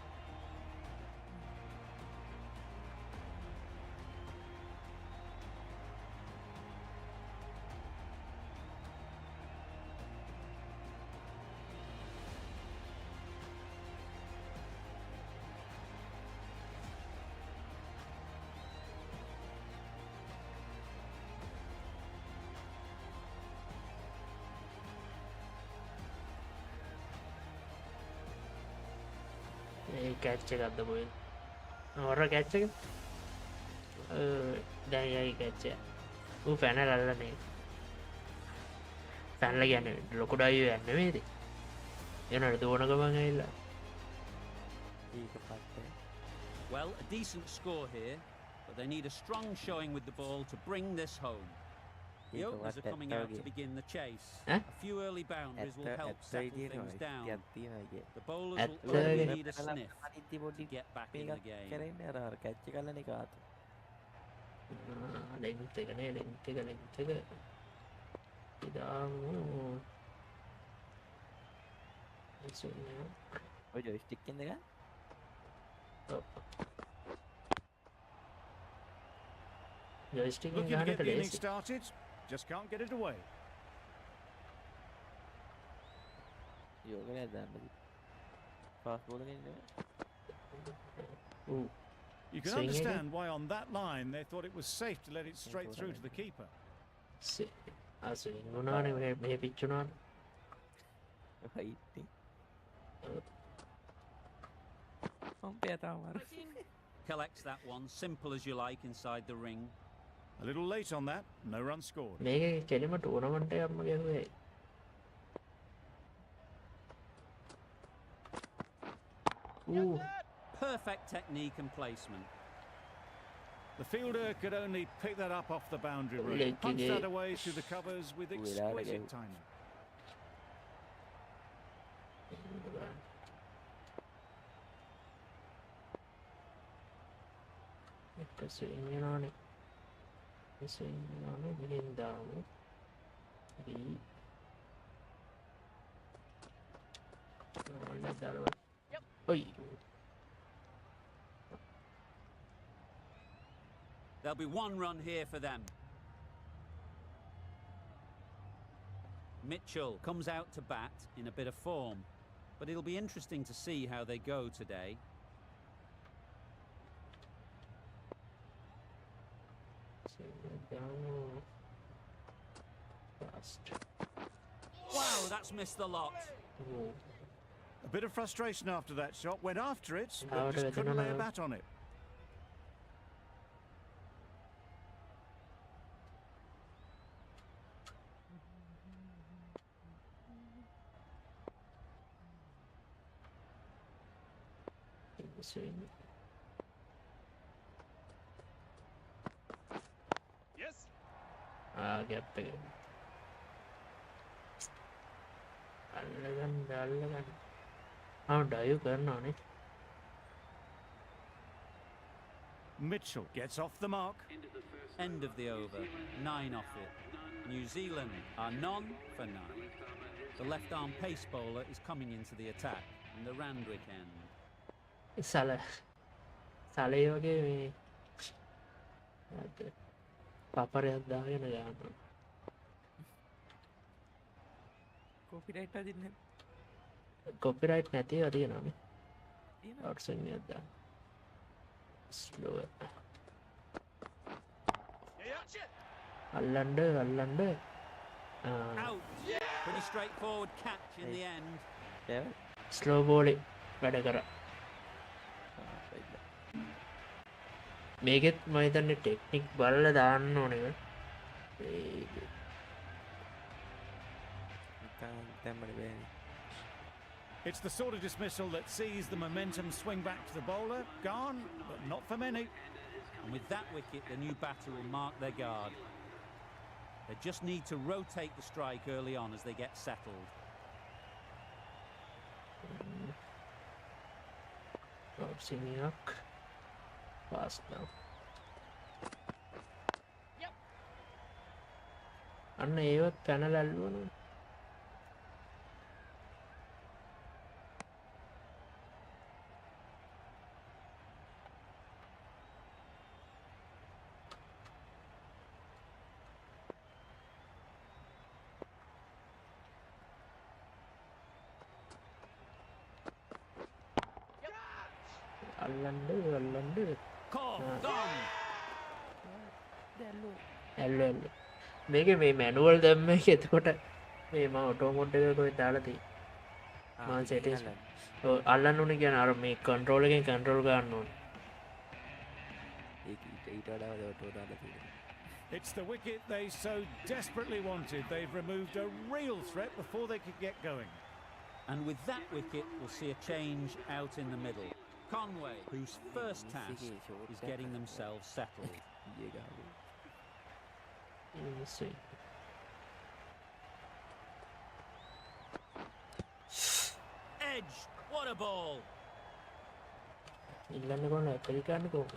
කැච් එකක්ද බොයිල් හොර කැච් එක දැන් යයි කැච් එක ඌ පැනල අල්ලන්නේ පැනල කියන්නේ ලොකු ඩයිව් යන්නේ නෙමෙයිද එනට දුවන ගමන් ඇවිල්ලා ඒක පස්සේ Well, a decent score here, but they need a strong showing with the ball to bring this home. The openers are coming out to begin the chase. Eh? A few early boundaries will help settle things down. The bowlers At will only the- need a sniff to get back in the game. කැච්ච කලන කාත ලෙන්ත් එකනේ ලෙන්ත් එක ඉදාමු ඔය ජොයිස්ටික් එකෙන්ද ගන්න ජොයිස්ටික් එක Looking to get ගන්නට the innings ලේසි started, just can't get it away. යෝගනය දන්න pass බෝලගෙන You can Swing again? understand why on that line they thought it was safe to let it straight through to the keeper. අස්වින් වුණානේ මේ පිච්චුණාට හයිටි පේතාමාර Collects that one, simple as you like, inside the ring. A little late on that, no run scored. මේක කෙලිම tournament එකක්ම ගැහුවේ Perfect technique and placement. The fielder could only pick that up off the boundary Leg route, punch it. that away through the covers with exquisite timing. එක ස්වින් වෙනවානේ ස්වින් වෙනවානේ මෙහෙන් දාමු ඔයි There'll be one run here for them. Mitchell comes out to bat in a bit of form, but it'll be interesting to see how they go today. Wow, that's missed the lot. A bit of frustration after that shot, went after it, How but do just I couldn't lay a know? bat on it. ස්වින් Yes. Gap එක අල්ලගන්න ඩයු කරනවානේ Mitchell gets off the mark. End of the over, 9 off it. New Zealand are none for 9. The left arm pace bowler is coming into the attack in the Randwick end. සලේ වගේ මේ පපරයක් දාගෙන ගන්න copyright අදින්න copyright නැතිව තියෙනවානේ අවට්ස්වින් එකක් දාන්න slow අල්ලන්න Out! Pretty straightforward catch in the end. Slow බෝලේ වැඩ කර මේකෙත් මම හිතන්නේ ටෙක්නික් බලලා දාන්න ඕනේ තැම්මට බෑනේ It's the sort of dismissal that sees the momentum swing back to the bowler. Gone, but not for many. And with that wicket, the new batter will mark their guard. They just need to rotate the strike early on as they get settled. Simiak fast now. අන්න ඒවත් පැනල ඇල්ලුවන අල්ලන්ඩ Gone! ඇල්ල මේක මේ manual දැම්ම එතකොට මේ ම ඔටෝමොට් එක කොයි දාලති මන් සෙටස් අල්ලන්න උන කියන අර මේ කන්ට්‍රෝල එකෙන් කන්ට්‍රෝල් ගන්න ඕන ඊට වඩා ඔටෝ දාලා තියෙනවා It's the wicket they so desperately wanted. They've removed a real threat before they could get going. And with that wicket, we'll see a change out in the middle. Conway, whose first task is getting themselves settled. edge. What a ball. ඉල්ලන්න කොන ඇපරිකාන්න කෝක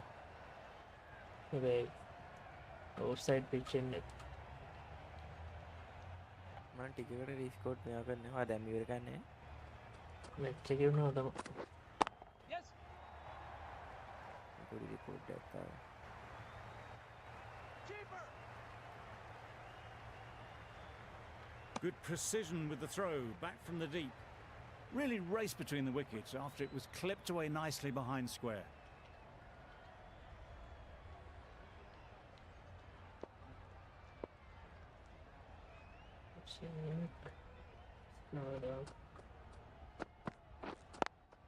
ඔෆ්සයිඩ් පිච්චෙන් මම ටිකකට රිස්කෝට් මෙයා කරනවා දැන් ඉවර කරන්නේ match එකේ වුණා තම Yes. පොඩි රිපෝට් එකක් ආවා Keeper. Good precision with the throw, back from the deep. Really raced between the wickets after it was clipped away nicely behind square.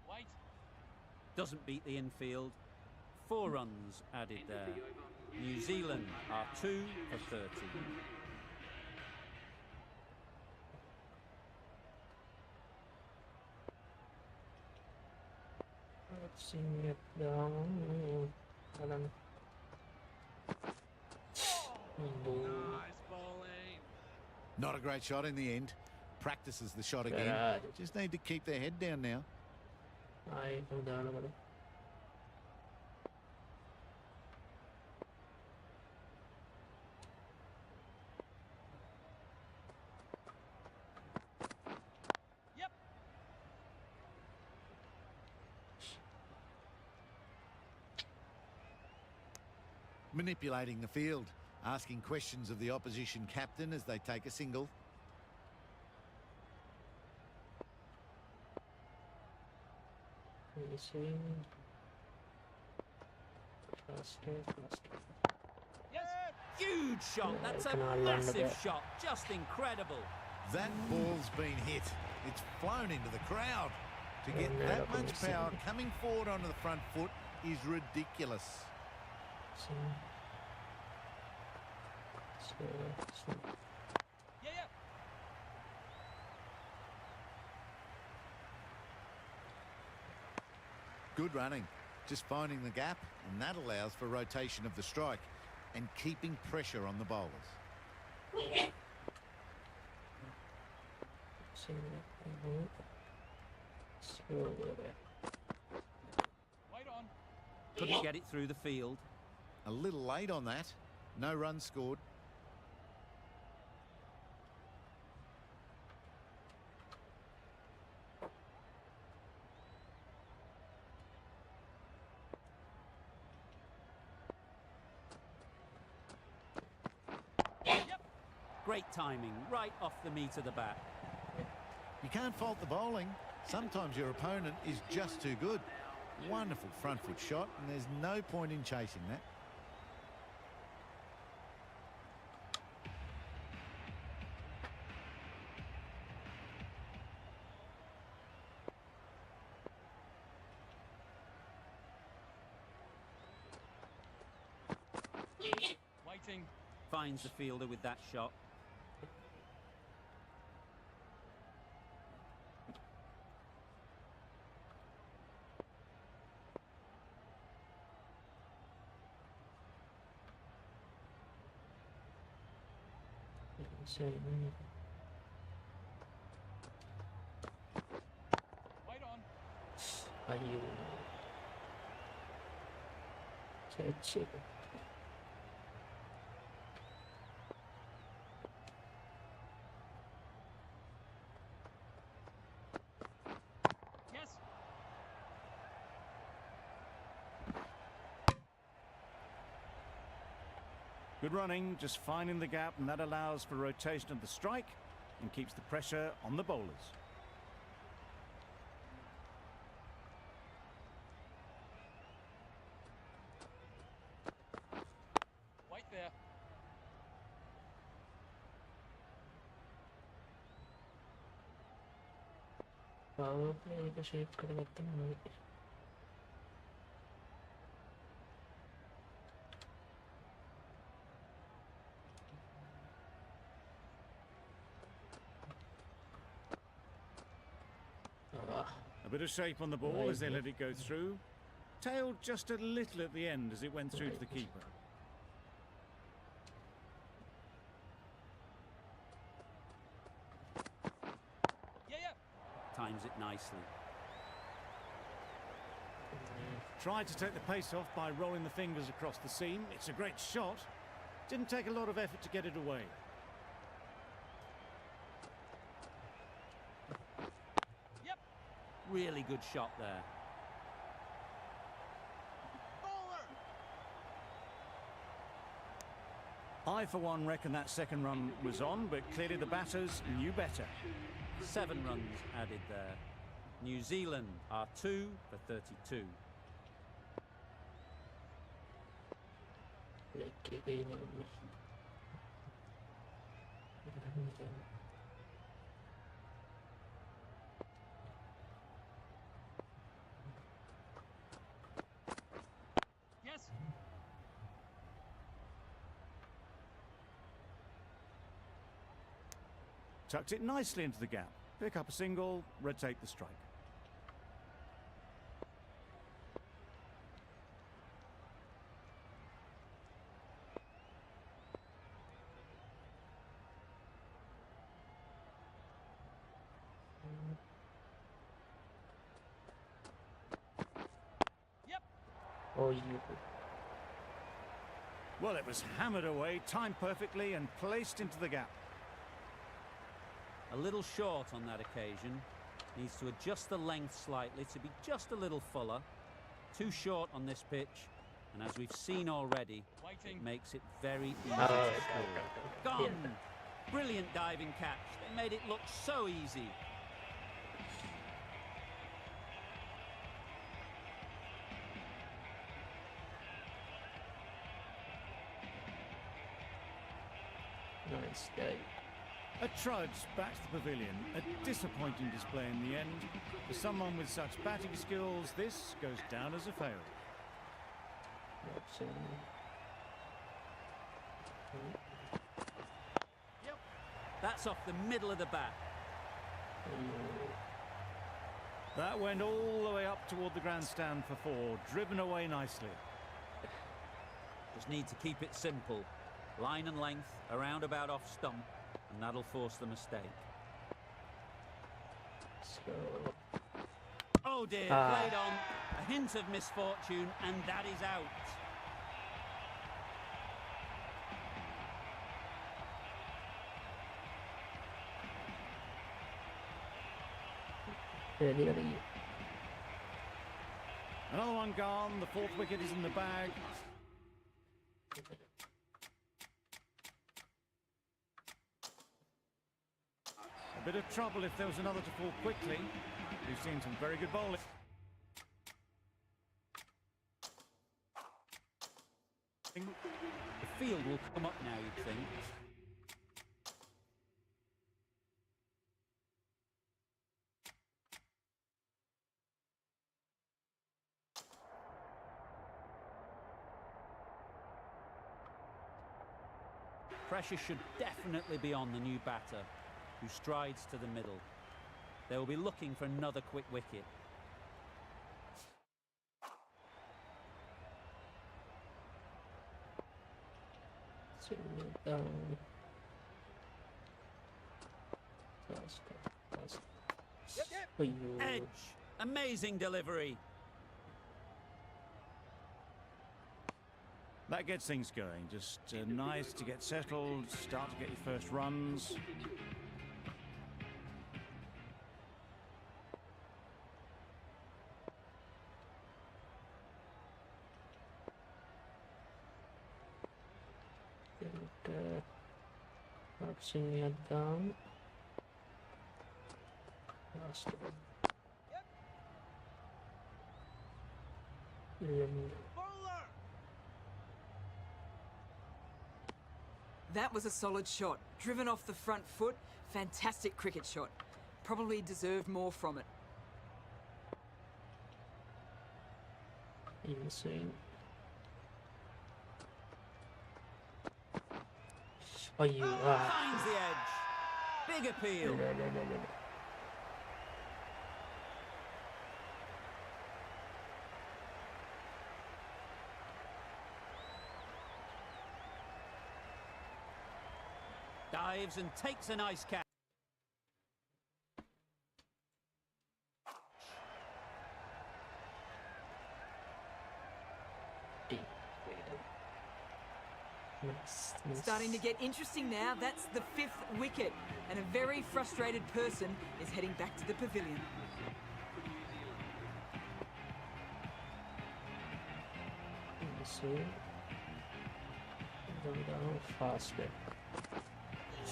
Wait. Doesn't beat the infield. 4 runs added there. New Zealand are 2 for 30. Nice bowling. Not a great shot in the end. Practices the shot again. Right. Just need to keep their head down now. ආයි දාන බල Yep. Manipulating the field, asking questions of the opposition captain as they take a single. Yes. Huge shot. That's a Can I land a massive bit? shot. Just incredible. That ball's been hit. It's flown into the crowd. To get Yeah, that no, much I'm power seeing. coming forward onto the front foot is ridiculous. Yeah, yeah. Good running. Just finding the gap, and that allows for rotation of the strike and keeping pressure on the bowlers. Wait on. Couldn't get it through the field. A little late on that. No runs scored. Great timing, right off the meat of the bat. You can't fault the bowling. Sometimes your opponent is just too good. Wonderful front foot shot, and there's no point in chasing that. Waiting. Finds the fielder with that shot. Wait on. Ayu. Cek. Yes. Good running, just finding the gap, and that allows for rotation of the strike and keeps the pressure on the bowlers. Wait there. Power play එක shape කරගත්තම නෙවෙයි. A bit of shape on the ball as they let it go through. Tailed just a little at the end as it went through to the keeper. Yeah, yeah. Times it nicely. Tried to take the pace off by rolling the fingers across the seam. It's a great shot. Didn't take a lot of effort to get it away. Yep. Really good shot there. I, for one, reckon that second run was on, but clearly the batters knew better. 7 runs added there. New Zealand are 2 for 32. Yes. Tucked it nicely into the gap. Pick up a single, rotate the strike. Yep. Oh, you. Well, it was hammered away, timed perfectly and placed into the gap. A little short on that occasion. Needs to adjust the length slightly to be just a little fuller. Too short on this pitch. And as we've seen already, Waiting. it makes it very easy Oh, to okay, score. okay. Gone! Brilliant diving catch. They made it look so easy. Nice day. A trudge back to the pavilion. A disappointing display in the end. For someone with such batting skills, this goes down as a fail. That's, That's off the middle of the bat. That went all the way up toward the grandstand for 4, driven away nicely. Just need to keep it simple. Line and length, around about off stump, and that'll force the mistake. so, Oh dear, Ah. played on. A hint of misfortune, and that is out. really. Another one gone. The 4th wicket is in the bag. A bit of trouble if there was another to fall quickly. We've seen some very good bowling. The field will come up now, you'd think. Pressure should definitely be on the new batter, who strides to the middle. They will be looking for another quick wicket. So, that's, oh, you. Edge! Amazing delivery! That gets things going. Just nice to get settled, start to get your first runs. Boxing it down. Last one. That was a solid shot. Driven off the front foot. Fantastic cricket shot. Probably deserved more from it. Insane. Oh, you. Finds the edge. Big appeal. Dives and takes a nice catch. Starting to get interesting now. That's the 5th wicket, and a very frustrated person is heading back to the pavilion. Fast break.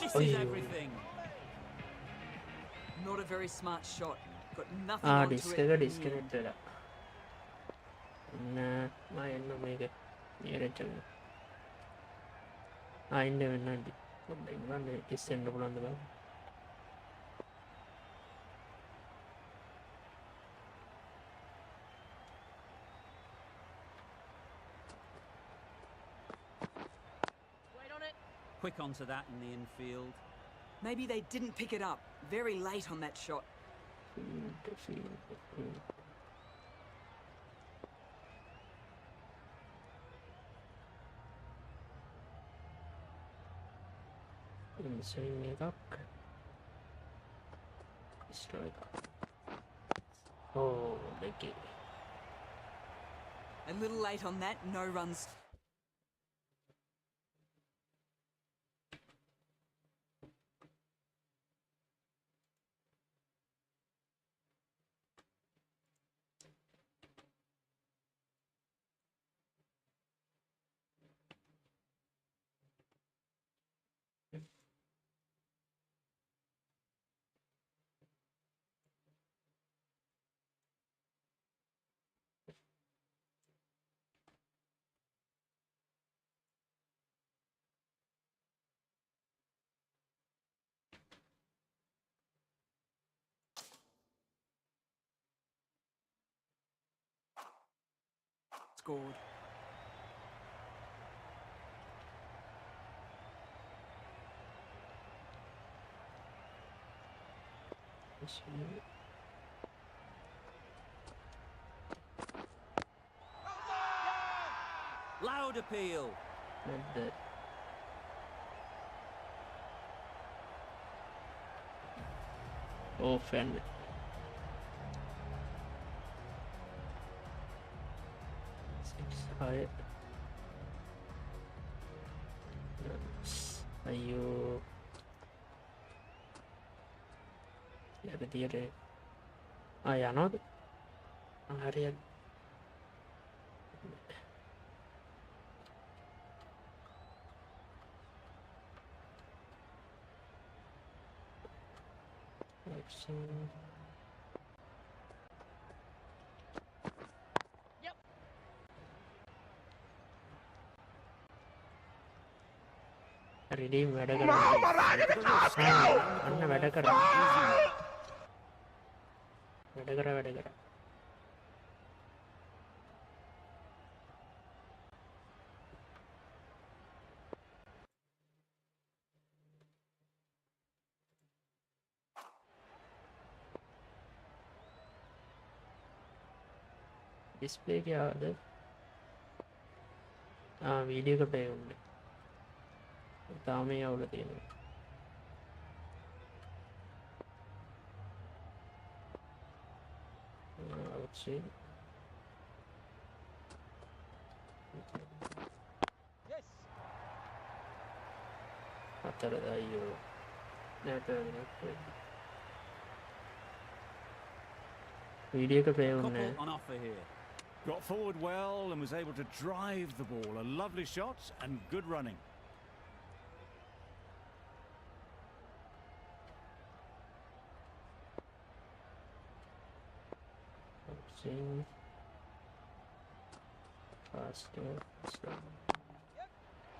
Misses everything. Not a very smart shot. Got nothing onto disc it. එක in the disconnect end. වෙලා. මම එන්න මේක nearest එක. ඉන්න වෙන්න ඇති. පොඩ්ඩක් ඉන්න ඉස් එන්න පුළුවන්ද බලන්න. Wait on it. Quick onto that in the infield. Maybe they didn't pick it up. Very late on that shot. swing එකක් strike. Oh, okay. A little late on that. No runs. Scored. Loud appeal. Not that. Oh, fan. High. Ayo. Ada dia deh. Ya not. Harian. Redeem වැඩ කරා. අන්න වැඩ කරා. වැඩ කරා. Display क्या है? वीडियो का पे उन्हें तामे आवड़ दिए ना. अच्छी. Yes. आता रहा यो. वीडियो का पे उन्हें. Couple on offer here. Got forward well and was able to drive the ball. A lovely shot and good running. Faster.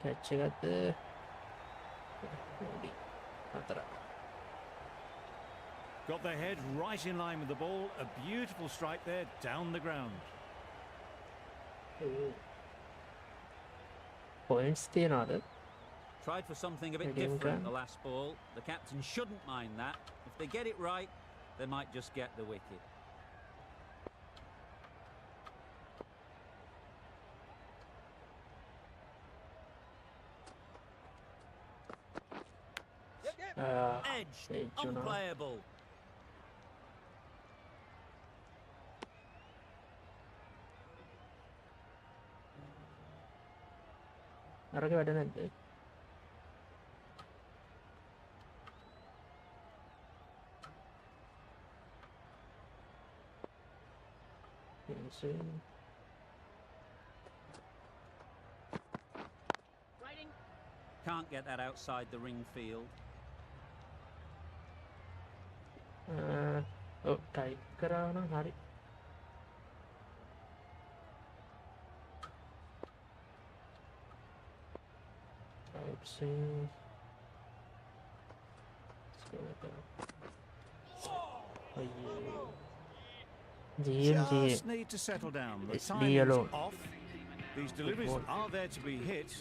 Catch it there. Got their head right in line with the ball. A beautiful strike there down the ground. Points තියනවාද? Tried for something a bit Redeem different can. the last ball. The captain shouldn't mind that. If they get it right, they might just get the wicket. Edged, edge, you know. unplayable. අරක වැඩ නැද්ද? Bouncing. Writing. Can't get that outside the ring field. Oh, type කරා නම් හරි. Bouncing. Just need to settle down. The It's timing's be alone. off. These deliveries are there to be hit.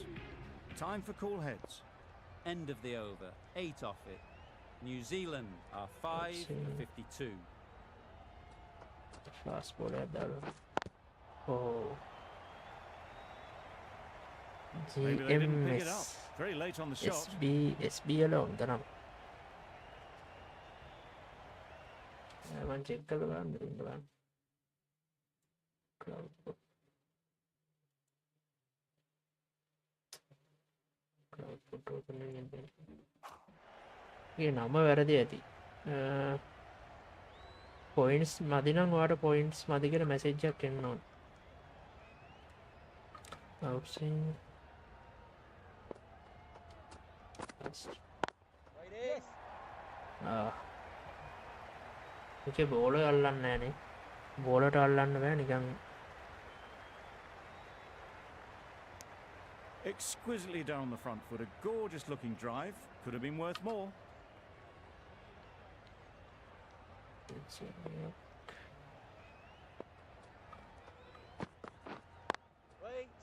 Time for cool heads. End of the over. 8 off it. New Zealand are 5 see. for 52. Fast bowler දාලා. Oh. Maybe they didn't pick it up. GMS. Very late on the shot. SB alone දනම්. මම check කරලා බලන්න දෙන්න බලන්න. Cloud. Cloud photo open වෙන්නේ. ඒ නම වැරදි ඇති. පොයින්ට්ස් මදි නම් ඔයාලට පොයින්ට්ස් මදි කියලා මැසේජ් එකක් එන්න ඕන. Outsing. ඒකේ බෝලර් අල්ලන්නේ නැහනේ. බෝලරට අල්ලන්න බෑ නිකන්. Exquisitely down the front foot. A gorgeous looking drive. Could have been worth more. Wait.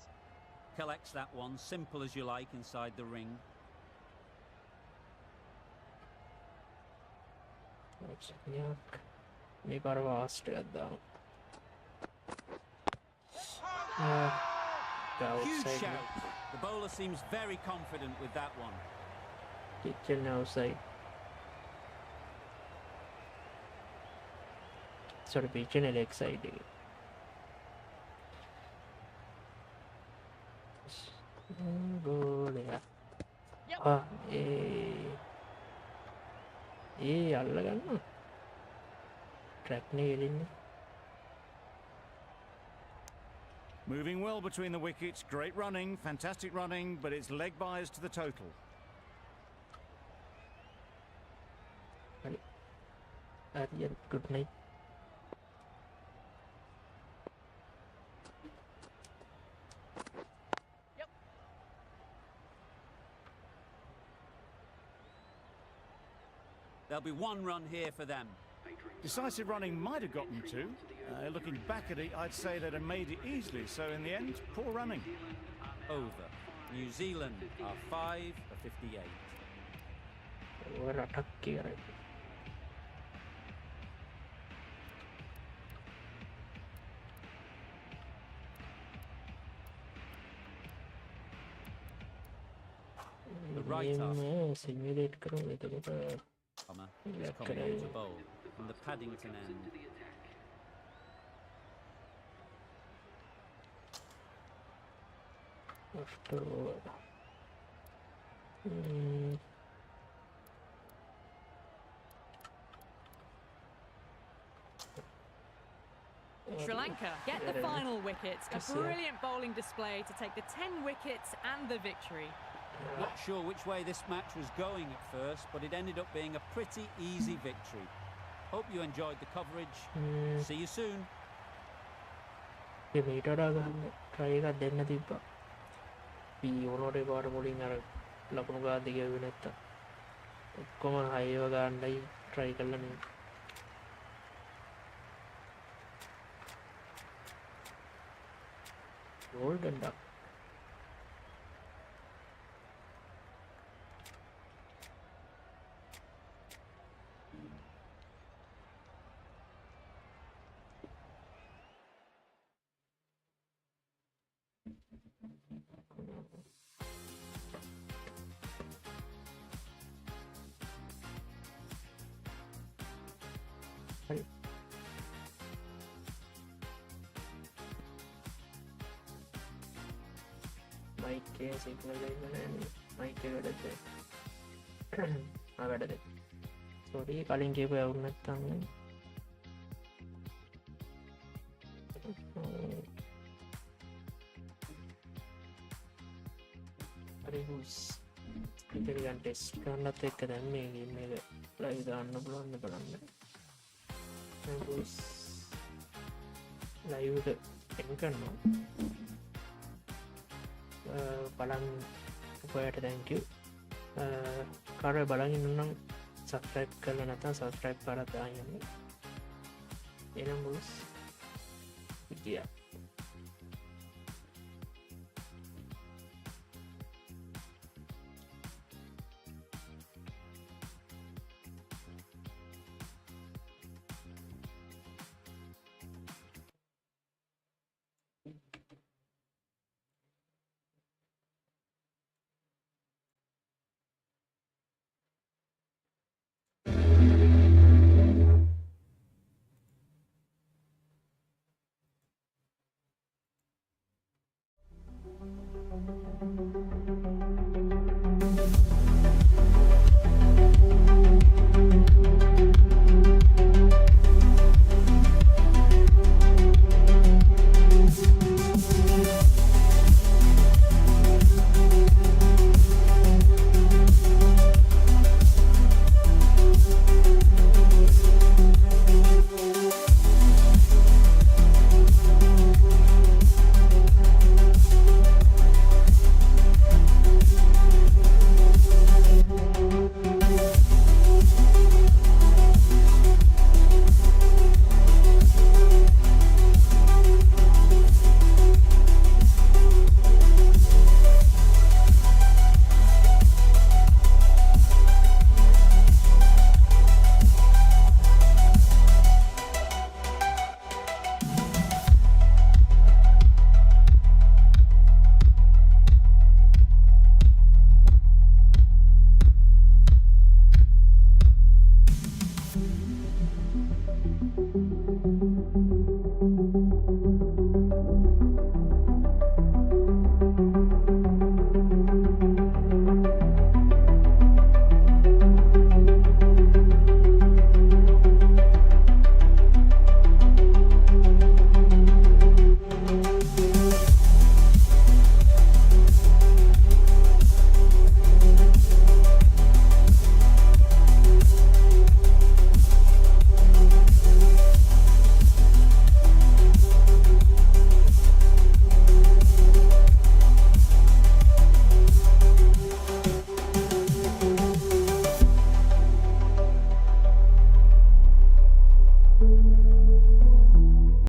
Collects that one, simple as you like, inside the ring. මේ පාර වාස්ට් එකක් දාමු. Huge shout. The bowler seems very confident with that one. Kitchen outside. Sorry, pitching leg side. Goal ya. Yep. අල්ල ගන්න. Track නේ එලින්නේ. Moving well between the wickets. Great running, fantastic running, but it's leg byes to the total. Aryan, good night. Yep. There'll be 1 run here for them. Decisive running might have gotten 2. Looking back at it, I'd say they'd have made it easily. So in the end, poor running. Over. New Zealand are 5 for 58. Over attack here. The right half. Simulate करूँ ये तो Comma is coming on to bowl from the Paddington end. after over. Sri Lanka get the final wickets. A brilliant bowling display to take the 10 wickets and the victory. Not sure which way this match was going at first, but it ended up being a pretty easy victory. Hope you enjoyed the coverage. See you soon. මීට වඩා ගන්න try එකක් දෙන්න තිබ්බා. P ඕනෝට පාට මුලින් අර ලකුණු ගාද්දි ගෙවුවේ නැත්තම් ඔක්කොම හයිව ගන්නයි try කළා නේ. Golden duck. Mic signal mic වැඩද sorry කලින් කියපු යවුන් නැත්තම් බොයිස් ඉතිරිගන් ටෙස් කරන්නත් එක්ක දැන් මේ ගේම් එක ලයිව් දාන්න පුළුවන් බලන්න බොයිස් ලයිව් එක එන් කරනවා බලන් ඔයාට තැංකු කර බලන් ඉන්නම් සබස්ක්‍රයිබ් කරලා නැත්නම් සබස්ක්‍රයිබ් කරලා දාන්න එනම් බොයිස් විදියා